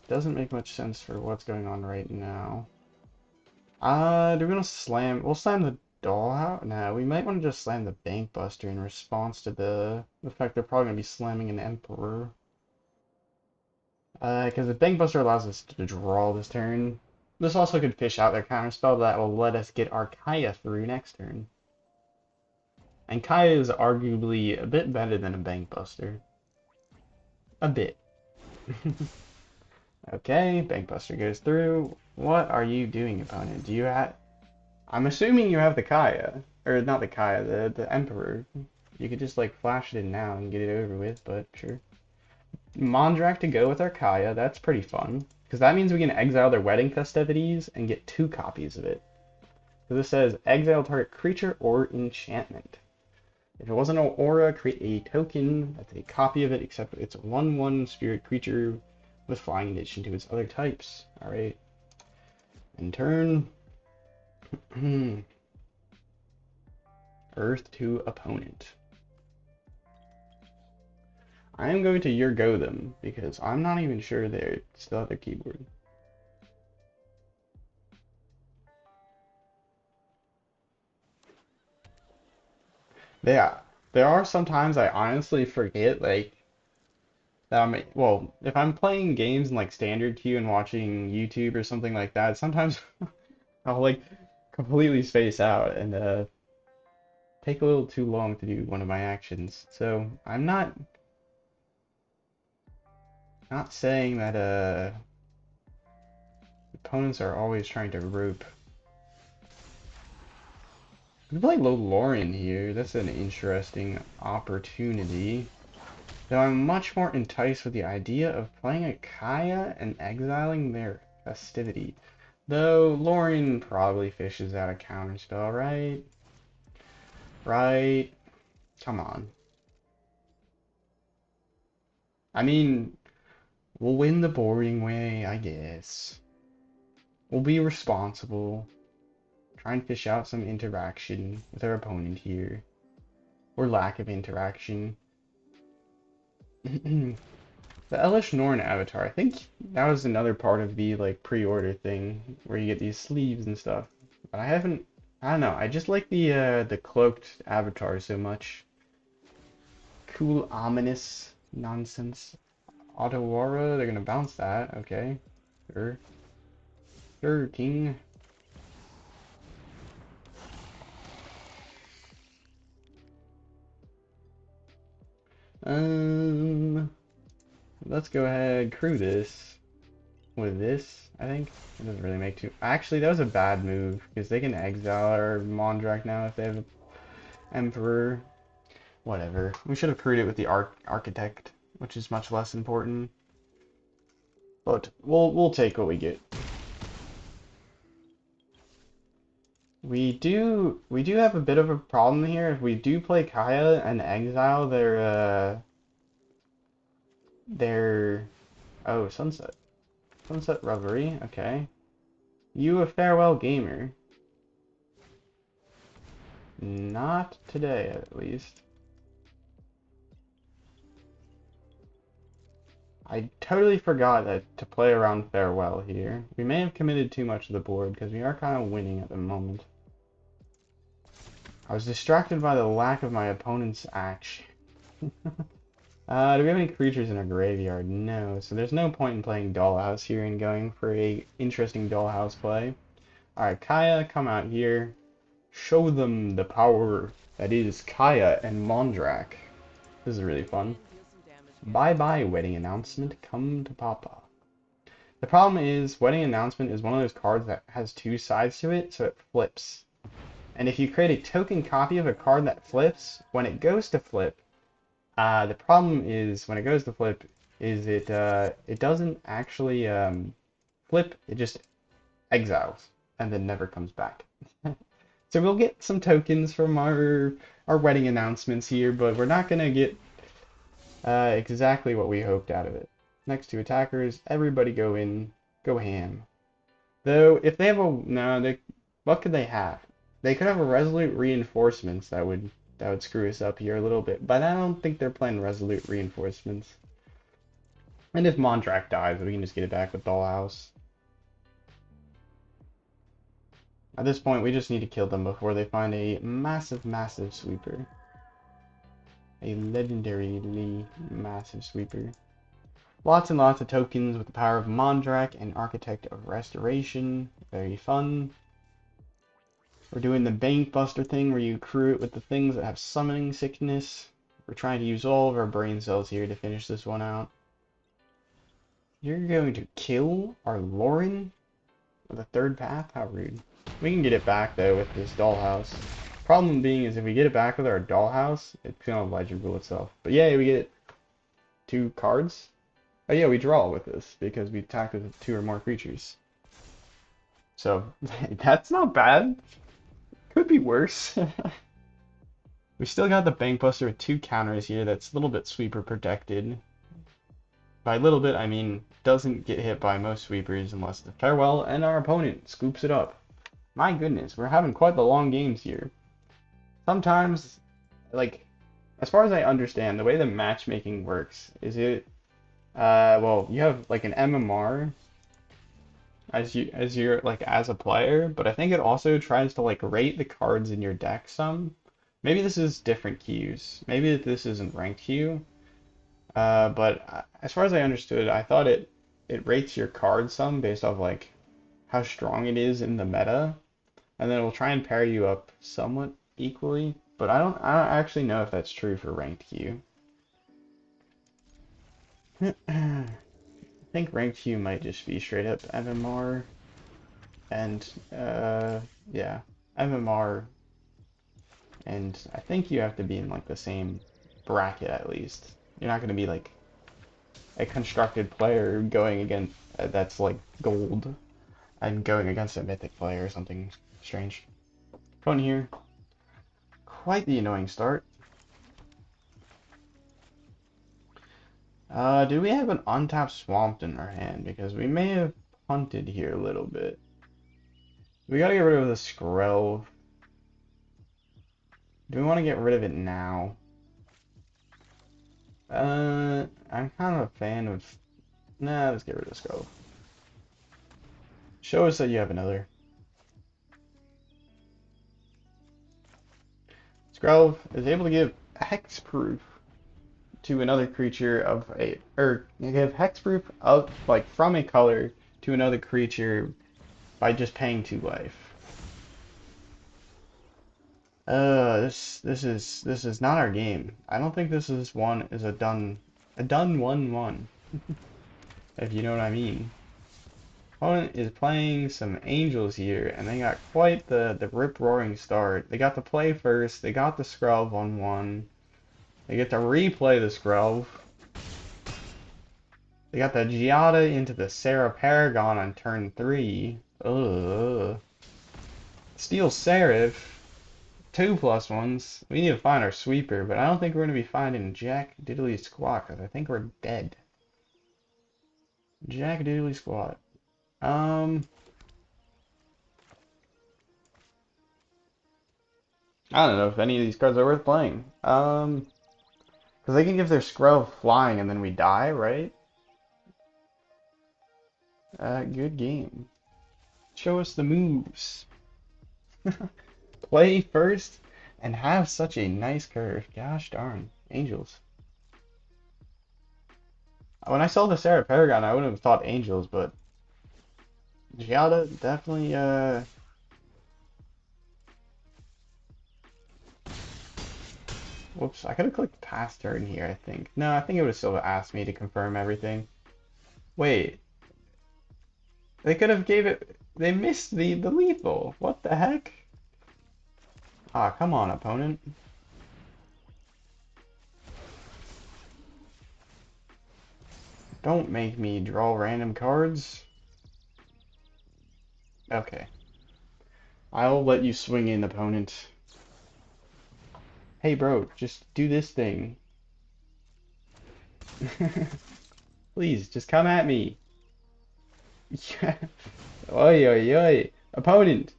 doesn't make much sense for what's going on right now. Do we want to slam? We'll slam the Dollhouse? No, we might want to just slam the Bank Buster in response to the fact they're probably going to be slamming an Emperor. Because the Bank Buster allows us to draw this turn. This also could fish out their counterspell that will let us get our Kaya through next turn. And Kaya is arguably a bit better than a Bank Buster. A bit. Okay, Bank Buster goes through. What are you doing, opponent? Do you have... I'm assuming you have the Kaya. Or not the Kaya, the Emperor. You could just like flash it in now and get it over with, but sure. Mondrak to go with our Kaya, that's pretty fun. Because that means we can exile their wedding festivities and get 2 copies of it. So this says exile target creature or enchantment. If it wasn't an aura, create a token that's a copy of it, except it's a 1/1 spirit creature with flying in addition to its other types. Alright. In turn. Earth to opponent. I am going to Go them because I'm not even sure they still have their keyboard. Yeah, there are sometimes I honestly forget like that well, if I'm playing games in like standard queue and watching YouTube or something like that, sometimes I'll like completely space out and take a little too long to do one of my actions. So I'm not saying that opponents are always trying to rope. We play low Loran here. That's an interesting opportunity. Though I'm much more enticed with the idea of playing a Kaya and exiling their festivity. Though Loran probably fishes out a counterspell, right? Right? Come on. I mean, we'll win the boring way, I guess. We'll be responsible. Try and fish out some interaction with our opponent here. Or lack of interaction. The Elish Norn avatar, I think that was another part of the like pre-order thing where you get these sleeves and stuff. But I don't know, I just like the cloaked avatar so much. Cool ominous nonsense. Otawara, they're gonna bounce that, okay. Sure. Sure, King. Um let's go ahead crew this with this, I think. It doesn't really make too actually that was a bad move, because they can exile our Mondrak now if they have an Emperor. Whatever. We should have crewed it with the Architect, which is much less important. But we'll take what we get. We do have a bit of a problem here. If we do play Kaya and exile their oh, Sunset. Sunset Reverie, okay. You a farewell gamer. Not today, at least. I totally forgot that to play around farewell here. We may have committed too much to the board because we are kind of winning at the moment. I was distracted by the lack of my opponent's action. Do we have any creatures in our graveyard? No, so there's no point in playing Dollhouse here and going for a interesting Dollhouse play. Alright, Kaya, come out here. Show them the power that is Kaya and Mondrak. This is really fun. Bye-bye, wedding announcement. Come to Papa. The problem is, wedding announcement is one of those cards that has two sides to it, so it flips. And if you create a token copy of a card that flips, when it goes to flip, the problem is when it goes to flip, is it doesn't actually flip. It just exiles and then never comes back. So we'll get some tokens from our wedding announcements here, but we're not gonna get exactly what we hoped out of it. Next two attackers, everybody go in, go ham. Though if they have a no, what could they have? They could have a Resolute Reinforcements that would screw us up here a little bit, but I don't think they're playing Resolute Reinforcements. And if Mondrak dies, we can just get it back with Dollhouse. At this point, we just need to kill them before they find a massive, massive sweeper. A legendarily massive sweeper. Lots and lots of tokens with the power of Mondrak and Architect of Restoration. Very fun. We're doing the Bank Buster thing where you crew it with the things that have summoning sickness. We're trying to use all of our brain cells here to finish this one out. You're going to kill our Loran with a third path? How rude. We can get it back though with this Dollhouse. Problem being is if we get it back with our Dollhouse, it's gonna legend rule itself. But yeah, we get 2 cards. Oh yeah, we draw with this because we attack with 2 or more creatures. So that's not bad. Could be worse. We still got the Bank Buster with 2 counters here that's a little bit sweeper protected. By little bit, I mean doesn't get hit by most sweepers unless the farewell and our opponent scoops it up. My goodness, we're having quite the long games here. Sometimes, like, as far as I understand, the way the matchmaking works is well, you have like an MMR as you're like as a player, but I think it also tries to like rate the cards in your deck some. Maybe this is different queues. Maybe this isn't ranked queue. But as far as I understood, I thought it rates your card some based off like how strong it is in the meta, and then it will try and pair you up somewhat equally. But I don't actually know if that's true for ranked queue. I think ranked queue might just be straight up MMR and yeah, MMR, and I think you have to be in like the same bracket at least. You're not going to be like a constructed player going against that's like gold and going against a mythic player or something strange. Phone here. Quite the annoying start. Do we have an untapped Swamped in our hand? Because we may have punted here a little bit. We gotta get rid of the Skrelv. Do we want to get rid of it now? I'm kind of a fan of... Nah, let's get rid of the Skrelv. Show us that you have another. Skrelv is able to give hexproof to another creature of a... Or, you give hexproof of, like, from a color to another creature by just paying 2 life. This is not our game. I don't think this is a done 1-1, if you know what I mean. Opponent is playing some angels here, and they got quite the rip-roaring start. They got to play first, they got the Skrelv on 1. They get to replay the Skrelv. They got the Giada into the Sarah Paragon on turn 3. Ugh. Steel Seraph. 2+1s. We need to find our sweeper, but I don't think we're going to be finding Jack Diddley Squat, because I think we're dead. Jack Diddley Squat. I don't know if any of these cards are worth playing. Because they can give their Skrelv flying and then we die, right? Good game. Show us the moves. Play first and have such a nice curve. Gosh darn. Angels. When I saw the Sarah Paragon, I wouldn't have thought Angels, but Giada definitely, whoops, I could have clicked pass turn here, I think. No, I think it would have still asked me to confirm everything. Wait, they could have gave it, they missed the lethal. What the heck? Ah, come on, opponent. Don't make me draw random cards. Okay. I'll let you swing in, opponent. Hey, bro, just do this thing. Please, just come at me. Oi, oi, oi. Opponent,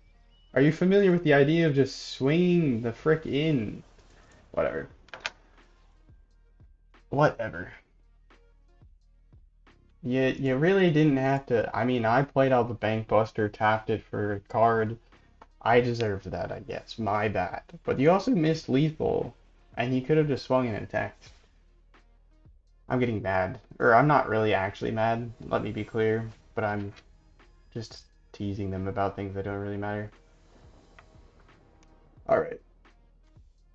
are you familiar with the idea of just swinging the frick in? Whatever. Whatever. You really didn't have to. I mean, I played out the Bank Buster, tapped it for a card. I deserved that, I guess. My bad. But you also missed lethal, and you could have just swung and attacked. I'm getting mad. Or I'm not really actually mad, let me be clear. But I'm just teasing them about things that don't really matter. Alright.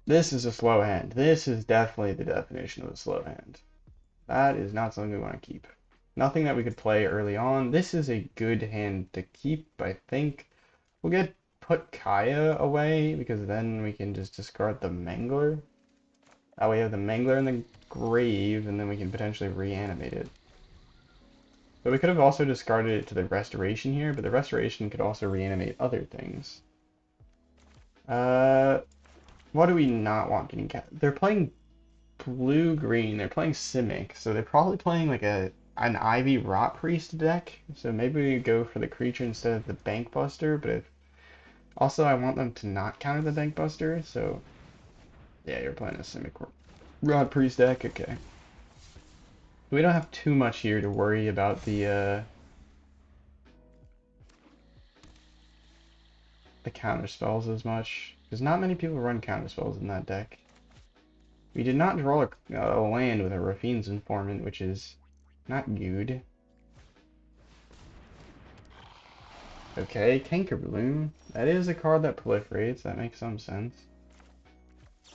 This is a slow hand. This is definitely the definition of a slow hand. That is not something we want to keep. Nothing that we could play early on. This is a good hand to keep, I think. We'll put Kaya away, because then we can just discard the Mangler. We have the Mangler in the grave, and then we can potentially reanimate it. But we could have also discarded it to the Restoration here, but the Restoration could also reanimate other things. What do we not want getting cast? They're playing blue-green. They're playing Simic, so they're probably playing like an Ivy Rot Priest deck. So maybe we go for the creature instead of the Bank Buster, but if... Also, I want them to not counter the Bank Buster, so... Yeah, you're playing a Simic Rot Priest deck, okay. We don't have too much here to worry about the, the counter spells as much, because not many people run counter spells in that deck. We did not draw a land with a Raffine's Informant, which is not good. Okay, Canker Bloom. That is a card that proliferates. That makes some sense.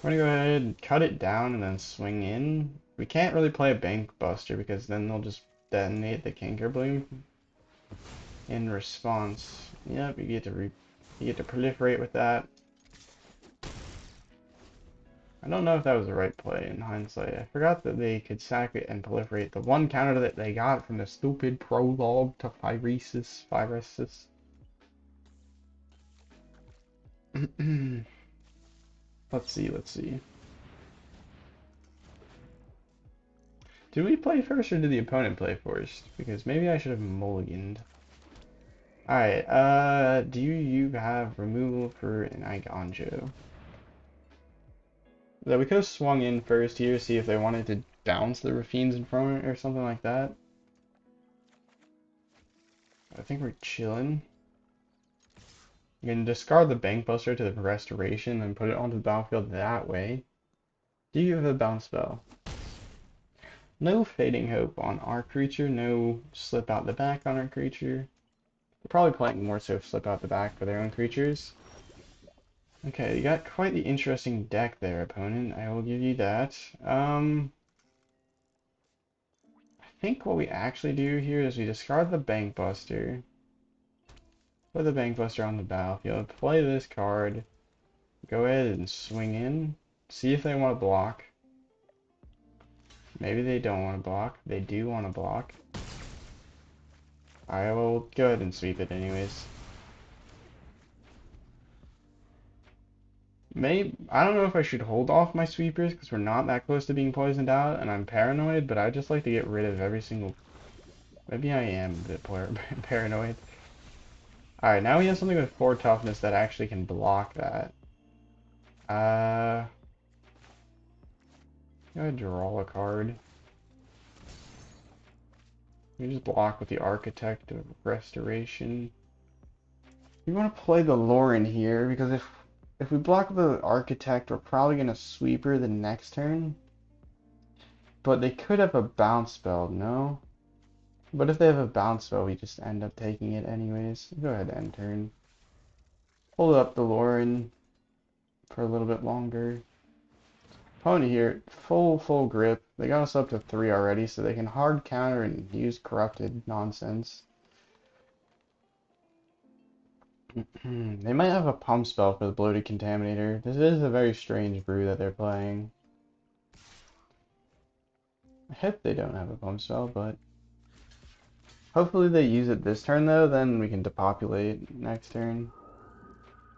We're gonna go ahead and cut it down and then swing in. We can't really play a Bank Buster because then they'll just detonate the Canker Bloom in response. Yep, you get to proliferate with that. I don't know if that was the right play in hindsight. I forgot that they could sack it and proliferate the one counter that they got from the stupid prologue to Phyresis. Let's see. Did we play first or did the opponent play first? Because maybe I should have mulliganed. Alright, do you have removal for an Eiganjo? That we could have swung in first here, see if they wanted to bounce the Raffine's Informant or something like that. I think we're chilling. You can discard the Bank Buster to the Restoration and put it onto the battlefield that way. Do you have a bounce spell? No Fading Hope on our creature, no Slip Out the Back on our creature. They're probably playing more so Slip Out the Back for their own creatures. Okay, you got quite the interesting deck there, opponent. I will give you that. I think what we actually do here is we discard the Bank Buster. Put the Bank Buster on the battlefield, play this card, go ahead and swing in, see if they want to block. Maybe they don't want to block. They do want to block. I will go ahead and sweep it anyways. I don't know if I should hold off my sweepers because we're not that close to being poisoned out and I'm paranoid, but I just like to get rid of every single... Maybe I am a bit paranoid. Alright, now we have something with 4 toughness that actually can block that. Go ahead and draw a card. We just block with the Architect of Restoration. We want to play the Loran here because if we block the Architect, we're probably going to sweeper the next turn. But they could have a bounce spell, no? But if they have a bounce spell, we just end up taking it anyways. Go ahead, end turn. Hold up the Loran for a little bit longer. Opponent here, full grip. They got us up to 3 already, so they can hard counter and use corrupted nonsense. They might have a pump spell for the Bloated Contaminator. This is a very strange brew that they're playing. I hope they don't have a pump spell, but hopefully they use it this turn though, then we can depopulate next turn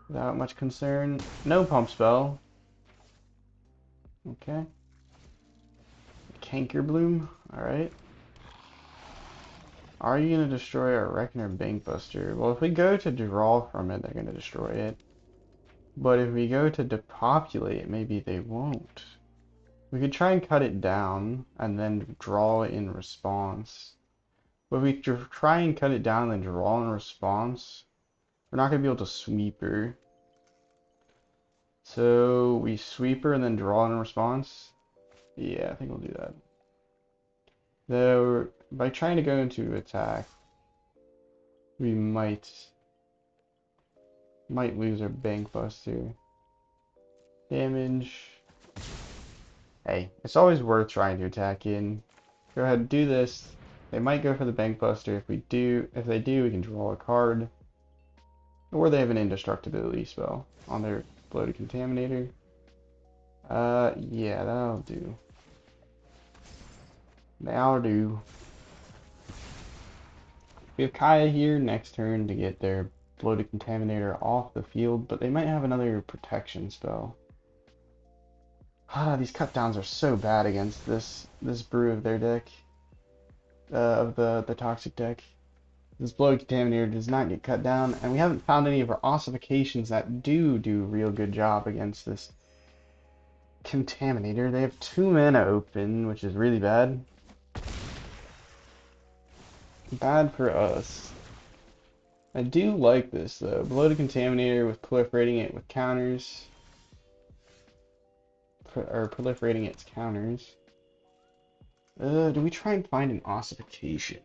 without much concern. No pump spell. Okay. Canker Bloom, alright. Are you going to destroy our Reckoner Bankbuster? Well, if we go to draw from it, they're going to destroy it. But if we go to depopulate, maybe they won't. We could try and cut it down and then draw in response. But if we try and cut it down and then draw in response, we're not going to be able to sweeper. So we sweeper and then draw in response. Yeah, I think we'll do that. Though, by trying to go into attack, we might lose our Bank Buster. Damage. Hey, it's always worth trying to attack in. Go ahead and do this. They might go for the Bank Buster. If they do, we can draw a card. Or they have an indestructibility spell on their Bloated Contaminator. Yeah, that'll do. That'll do. We have Kaya here next turn to get their Bloated Contaminator off the field, but they might have another protection spell. Ah, these cut downs are so bad against this brew of their deck. Of the toxic deck. This Bloated Contaminator does not get cut down, and we haven't found any of our Ossifications that do a real good job against this Contaminator. They have 2 mana open, which is really bad. Bad for us. I do like this though. Bloated Contaminator with proliferating it with counters. Or proliferating its counters. Do we try and find an Ossification?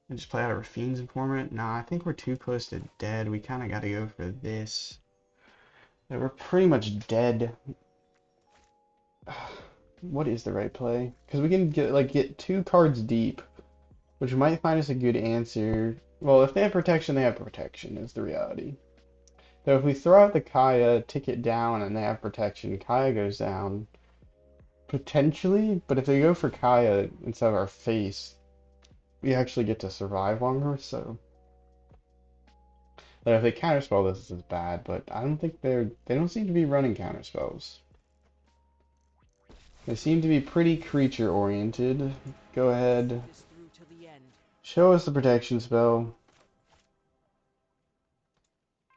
And just play out a Raffine's Informant? Nah, I think we're too close to dead. We kind of got to go for this. Yeah, we're pretty much dead. What is the right play? Because we can get 2 cards deep, which might find us a good answer. Well, if they have protection, they have protection, is the reality. Though if we throw out the Kaya, tick it down, and they have protection, Kaya goes down. Potentially, but if they go for Kaya instead of our face, we actually get to survive longer, so. Like if they counterspell this is bad, but I don't think they don't seem to be running counterspells. They seem to be pretty creature oriented. Go ahead. Show us the protection spell.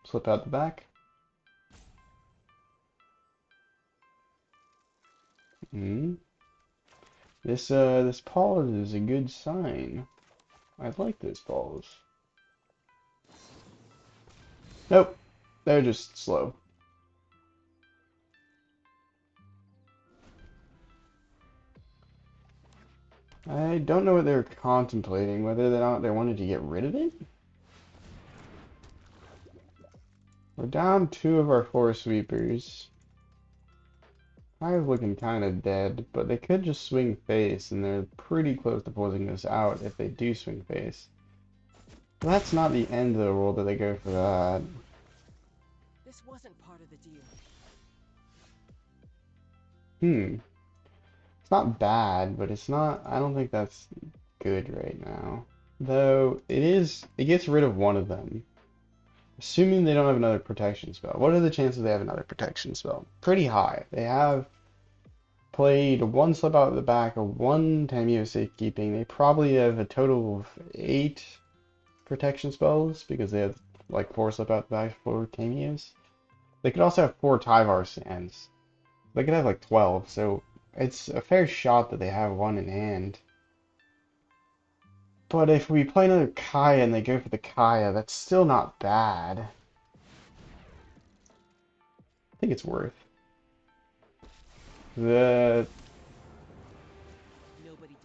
Flip out the back. This pause is a good sign. I like this pause. Nope. They're just slow. I don't know what they're contemplating, whether or not they wanted to get rid of it? We're down 2 of our 4 sweepers. I'm looking kind of dead, but they could just swing face, and they're pretty close to pulling this out if they do swing face. But that's not the end of the world that they go for that. This wasn't part of the deal. It's not bad, but it's not, I don't think that's good right now. Though, it gets rid of one of them. Assuming they don't have another protection spell. What are the chances they have another protection spell? Pretty high. They have played 1 slip out of the back, 1 Tamiyo safekeeping. They probably have a total of 8 protection spells because they have like 4 slip out the back, 4 Tamiyos. They could also have 4 Tyvar Sands. They could have like 12, so it's a fair shot that they have 1 in hand. But if we play another Kaya and they go for the Kaya, that's still not bad. I think it's worth. Though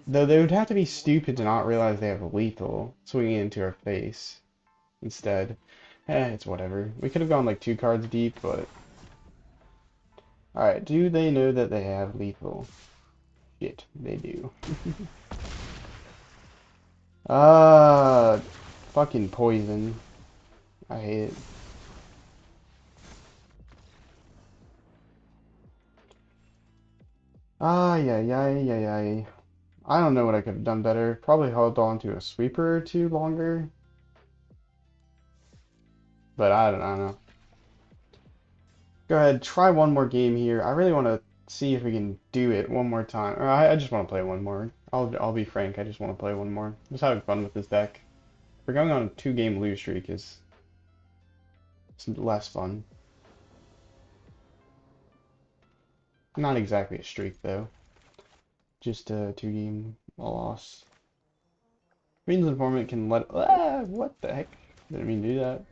they would have to be stupid to not realize they have lethal swinging into our face instead. It's whatever. We could have gone like 2 cards deep, but... Alright, do they know that they have lethal? Shit, they do. Fucking poison. I hate it. Yeah. I don't know what I could have done better. Probably held on to a sweeper or 2 longer. But I don't know. Go ahead, try one more game here. I really want to see if we can do it one more time. Or I just want to play one more. I'll be frank, I just want to play one more. I'm just having fun with this deck. We're going on a 2-game lose streak is less fun. Not exactly a streak though. Just a 2-game loss. Green's Informant can let... what the heck? Didn't mean to do that.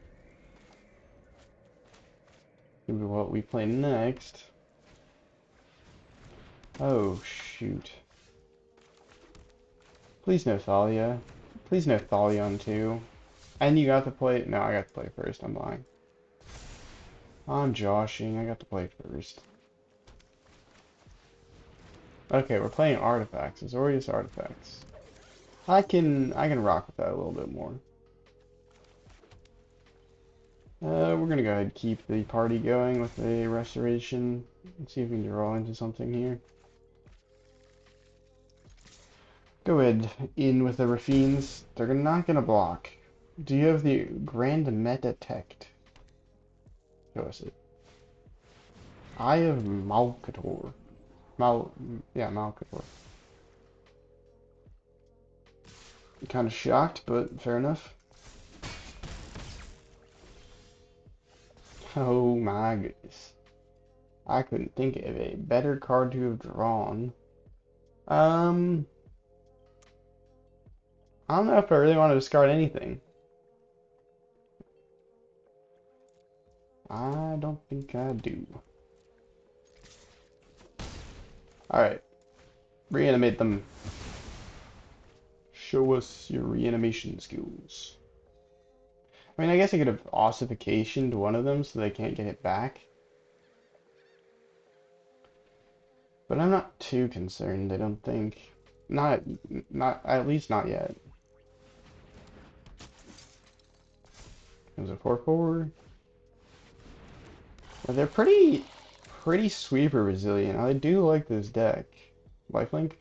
Gonna be what we play next. Oh, shoot. Please no Thalia. Please no Thalia on 2. And you got to play... No, I got to play first. I'm lying. I'm joshing. I got to play first. Okay, we're playing artifacts. Azorius artifacts. I can rock with that a little bit more. We're gonna go ahead and keep the party going with a restoration. Let's see if we can draw into something here. Go ahead in with the Raffines. They're not gonna block. Do you have the Grand Meta Tect? Show us it. Eye of Malkator. Malkator. Kind of shocked, but fair enough. Oh my goodness. I couldn't think of a better card to have drawn. I don't know if I really want to discard anything. I don't think I do. Alright, reanimate them. Show us your reanimation skills. I mean, I guess I could have ossification to one of them so they can't get it back. But I'm not too concerned, I don't think. Not, at least not yet. There's a 4/4. Well, they're pretty sweeper resilient. I do like this deck. Lifelink?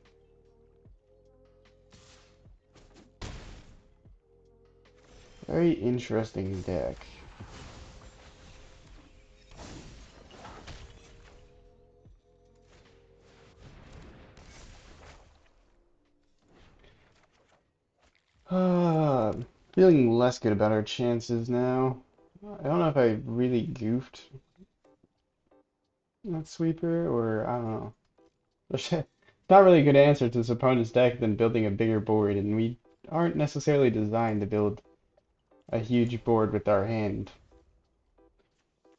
Very interesting deck. Feeling less good about our chances now. I don't know if I really goofed that sweeper, or I don't know. It's not really a good answer to this opponent's deck than building a bigger board, and we aren't necessarily designed to build a huge board with our hand.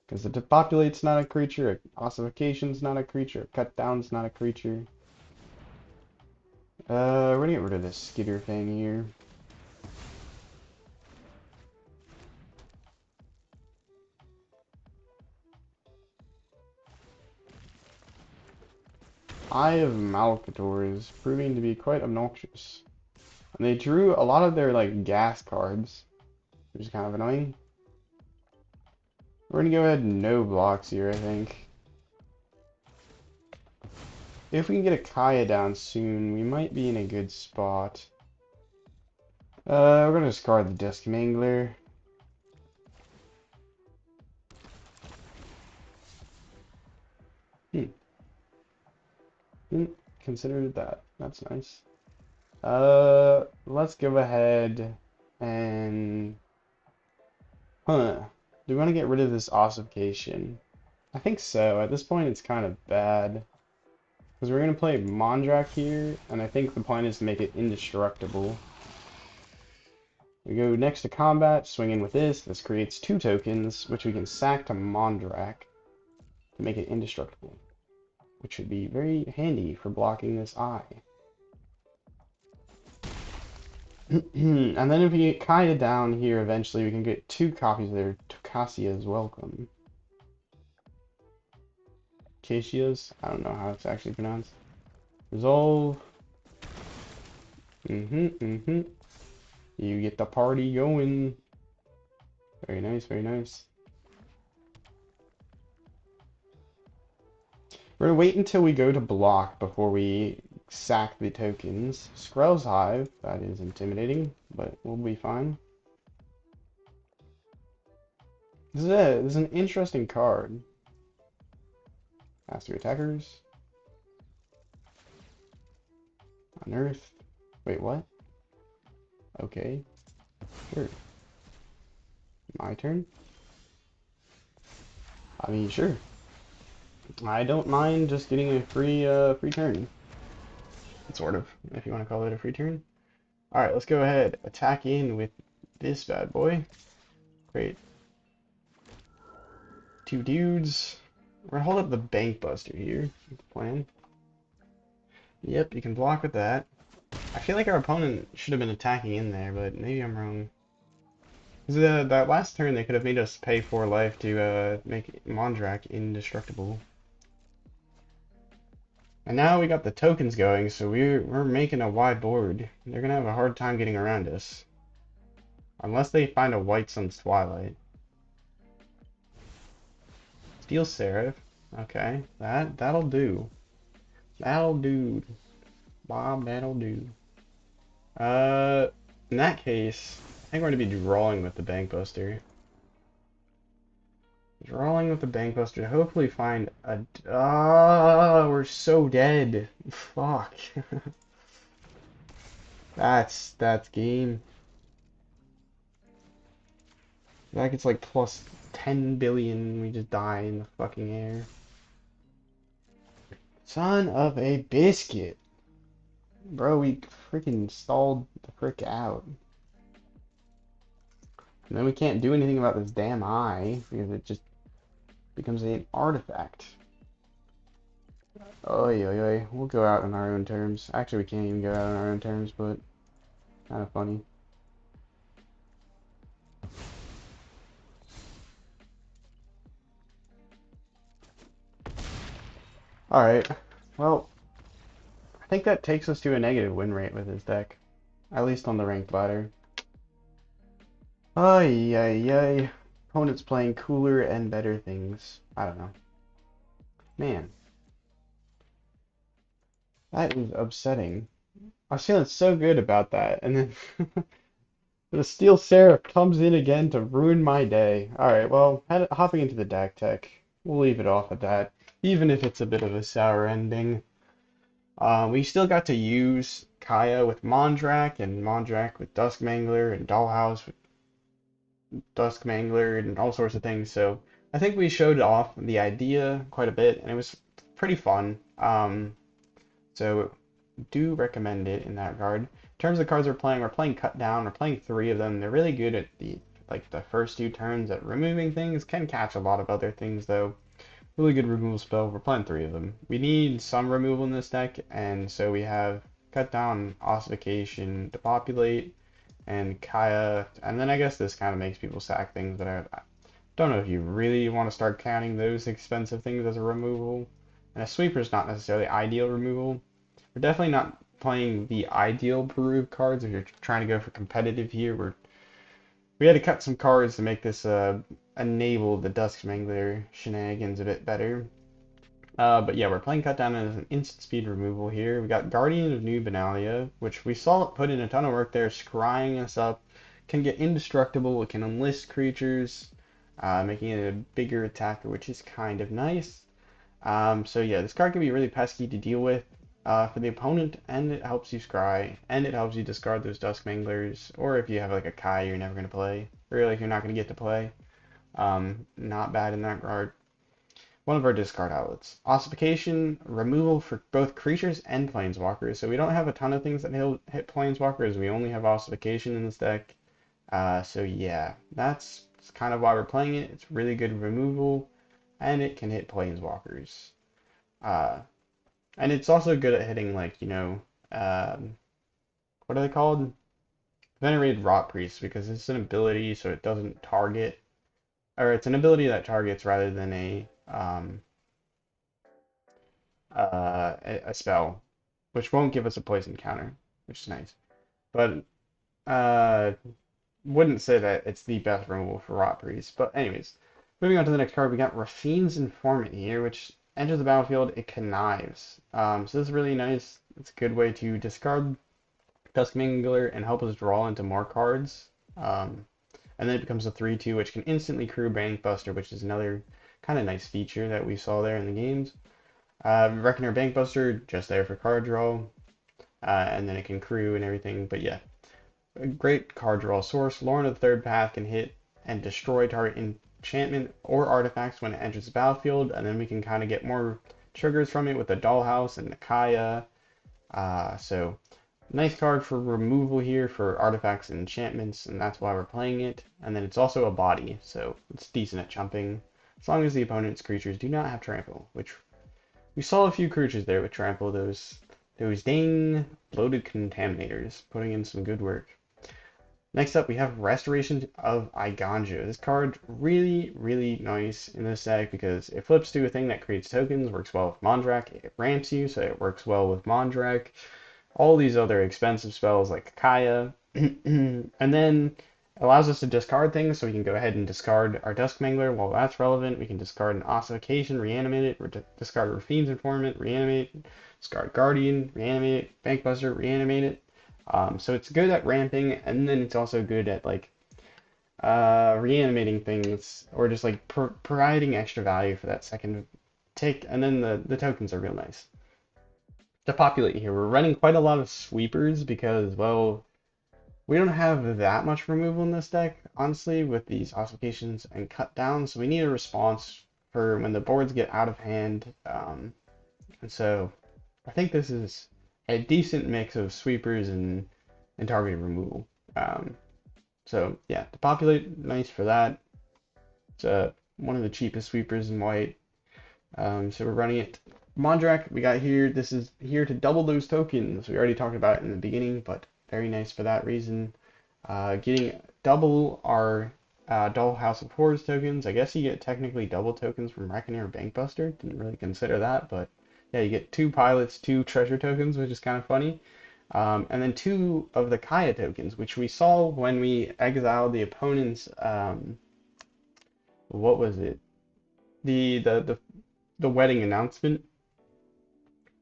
Because the depopulate's not a creature, ossification's not a creature, cut down's not a creature. We're gonna get rid of this skitter thing here. Eye of Malcator is proving to be quite obnoxious. And they drew a lot of their like gas cards, which is kind of annoying. We're gonna go ahead and no blocks here, I think. If we can get a Kaya down soon, we might be in a good spot. We're gonna discard the Dusk Mangler. Didn't consider that. That's nice. Let's go ahead and... Huh. Do we want to get rid of this ossification? I think so. At this point, it's kind of bad. Because we're going to play Mondrak here, and I think the plan is to make it indestructible. We go next to combat, swing in with this. This creates 2 tokens, which we can sack to Mondrak to make it indestructible. Which would be very handy for blocking this eye. And then if we get Kaya down here, eventually we can get 2 copies of their Tocasia's Welcome. Acacia's? I don't know how it's actually pronounced. Resolve. You get the party going. Very nice, very nice. We're gonna wait until we go to block before we sack the tokens. Skrell's Hive, that is intimidating, but we'll be fine. This is an interesting card. Master attackers. Unearth. Wait, what? Okay. Sure. My turn? I mean, sure. I don't mind just getting a free turn. Sort of, if you want to call it a free turn. Alright, let's go ahead. Attack in with this bad boy. Great. 2 dudes. We're gonna hold up the Bank Buster here. That's the plan. Yep, you can block with that. I feel like our opponent should have been attacking in there, but maybe I'm wrong. That last turn they could have made us pay 4 life to make Mondrak indestructible. And now we got the tokens going, so we're making a wide board. They're gonna have a hard time getting around us. Unless they find a White Sun's Twilight. Steel Seraph. Okay, that'll do. That'll do. Bob, that'll do. In that case, I think we're gonna be drawing with the Bank Buster. Drawing with the Bank Buster to hopefully find a... Ah, we're so dead. Fuck. That's game. That gets like plus 10 billion, we just die in the fucking air. Son of a biscuit. Bro, we freaking stalled the frick out. And then we can't do anything about this damn eye, because it just becomes an artifact. Oi, oi, oi. We'll go out on our own terms. Actually, we can't even go out on our own terms, but kind of funny. Alright, well, I think that takes us to a negative win rate with his deck. At least on the ranked ladder. Ay, ay, ay. Opponent's playing cooler and better things. I don't know. Man, that is upsetting. I was feeling so good about that, and then the Steel Seraph comes in again to ruin my day. Alright, well, hopping into the deck tech. We'll leave it off at that, even if it's a bit of a sour ending. We still got to use Kaya with Mondrak, and Mondrak with Dusk Mangler, and Dollhouse with Dusk Mangler, and all sorts of things, so I think we showed off the idea quite a bit, and it was pretty fun. So do recommend it in that regard. In terms of the cards we're playing Cut Down. We're playing three of them. They're really good at the first two turns at removing things. Can catch a lot of other things though. Really good removal spell. We're playing three of them. We need some removal in this deck, and so we have Cut Down, Ossification, Depopulate, and Kaya. And then I guess this kind of makes people sack things, but I don't know if you really want to start counting those expensive things as a removal. And a sweeper is not necessarily ideal removal. We're definitely not playing the ideal Peru cards if you're trying to go for competitive here. We had to cut some cards to make this enable the Dusk Mangler shenanigans a bit better. But yeah, we're playing Cut Down as an instant speed removal here. We got Guardian of New Benalia, which we saw it put in a ton of work there, scrying us up. Can get indestructible, it can enlist creatures, making it a bigger attacker, which is kind of nice. So yeah, this card can be really pesky to deal with for the opponent, and it helps you scry, and it helps you discard those Dusk Manglers, or if you have like a Kai you're never going to play, or like you're not going to get to play. Not bad in that regard. One of our discard outlets. Ossification, removal for both creatures and planeswalkers. So we don't have a ton of things that hit planeswalkers. We only have Ossification in this deck. So yeah, that's kind of why we're playing it. It's really good removal, and it can hit planeswalkers. Uh, and it's also good at hitting like, what are they called? Venerated Rot Priest, because it's an ability, so it doesn't target, or it's an ability that targets rather than a spell, which won't give us a poison counter, which is nice. But uh, wouldn't say that it's the best removal for Rot Priest. But anyways, moving on to the next card, we got Raffine's Informant here, which enters the battlefield, it connives. So this is really nice. It's a good way to discard Dusk Mangler and help us draw into more cards. And then it becomes a 3/2, which can instantly crew Bankbuster, which is another kind of nice feature that we saw there in the games. Reckoner Bankbuster, just there for card draw, and then it can crew and everything. But yeah, a great card draw source. Loran of the Third Path can hit and destroy target enchantment or artifacts when it enters the battlefield, and then we can kind of get more triggers from it with the Dollhouse and the Kaya. So nice card for removal here for artifacts and enchantments, and that's why we're playing it. And then it's also a body, so it's decent at jumping, as long as the opponent's creatures do not have trample, which we saw a few creatures there with trample, those dang bloated contaminators, putting in some good work. Next up, we have Restoration of Eiganjo. This card really, really nice in this deck because it flips to a thing that creates tokens, works well with Mondrak, it ramps you, so it works well with Mondrak. All these other expensive spells like Kaya, and then allows us to discard things, so we can go ahead and discard our Dusk Mangler while that's relevant. We can discard an Ossification, reanimate it, discard Raffine's Informant, reanimate it, discard Guardian, reanimate it, Bankbuster, reanimate it. So it's good at ramping, and then it's also good at like reanimating things, or just like providing extra value for that second take, and then the tokens are real nice. To populate here, we're running quite a lot of sweepers because, well, we don't have that much removal in this deck, honestly, with these ossifications and cut down, so we need a response for when the boards get out of hand. And so I think this is a decent mix of sweepers and targeted removal. So yeah, to populate, nice for that. It's a one of the cheapest sweepers in white. So we're running it. Mondrak, we got here. This is here to double those tokens. We already talked about it in the beginning, but very nice for that reason. Getting double our Dollhouse of Horrors tokens. I guess you get technically double tokens from Reckoner or Bankbuster. Didn't really consider that, but yeah, you get 2 pilots, 2 treasure tokens, which is kind of funny. And then 2 of the Kaya tokens, which we saw when we exiled the opponent's, what was it? The wedding announcement.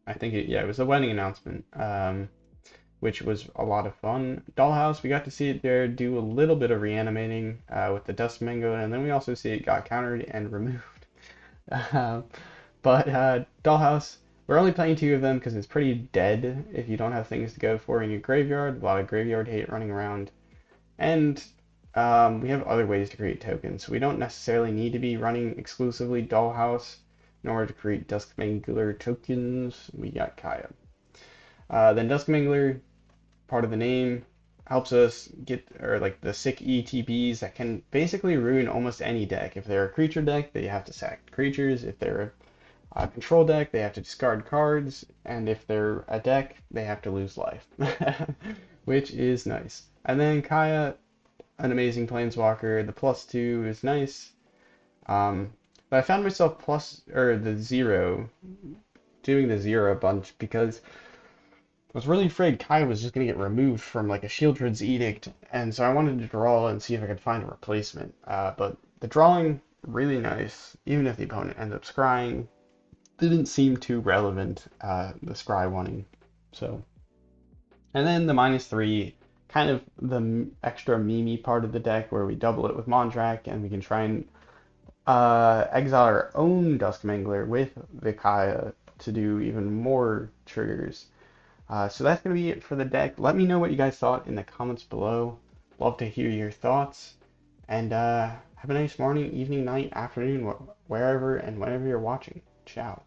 Yeah, it was the wedding announcement, which was a lot of fun. Dollhouse, we got to see it there do a little bit of reanimating with the Dusk Mangler, and then we also see it got countered and removed. Uh, but Dollhouse, we're only playing 2 of them because it's pretty dead if you don't have things to go for in your graveyard. A lot of graveyard hate running around. And we have other ways to create tokens. So we don't necessarily need to be running exclusively Dollhouse in order to create Dusk Mangler tokens. We got Kaya. Then Dusk Mangler, part of the name, helps us get, or like the sick ETBs that can basically ruin almost any deck. If they're a creature deck, they have to sack creatures. If they're a control deck, they have to discard cards. And if they're a deck, they have to lose life, which is nice. And then Kaya, an amazing planeswalker. The +2 is nice. But I found myself doing the 0 a bunch because I was really afraid Kaya was just going to get removed from like a Shieldred's Edict, and so I wanted to draw and see if I could find a replacement. But the drawing, really nice, even if the opponent ends up scrying. Didn't seem too relevant, the scry wanting. So, and then the -3, kind of the extra memey part of the deck where we double it with Mondrak and we can try and exile our own Dusk Mangler with the Kaya to do even more triggers. So that's going to be it for the deck. Let me know what you guys thought in the comments below. Love to hear your thoughts. And have a nice morning, evening, night, afternoon, wherever and whenever you're watching. Ciao.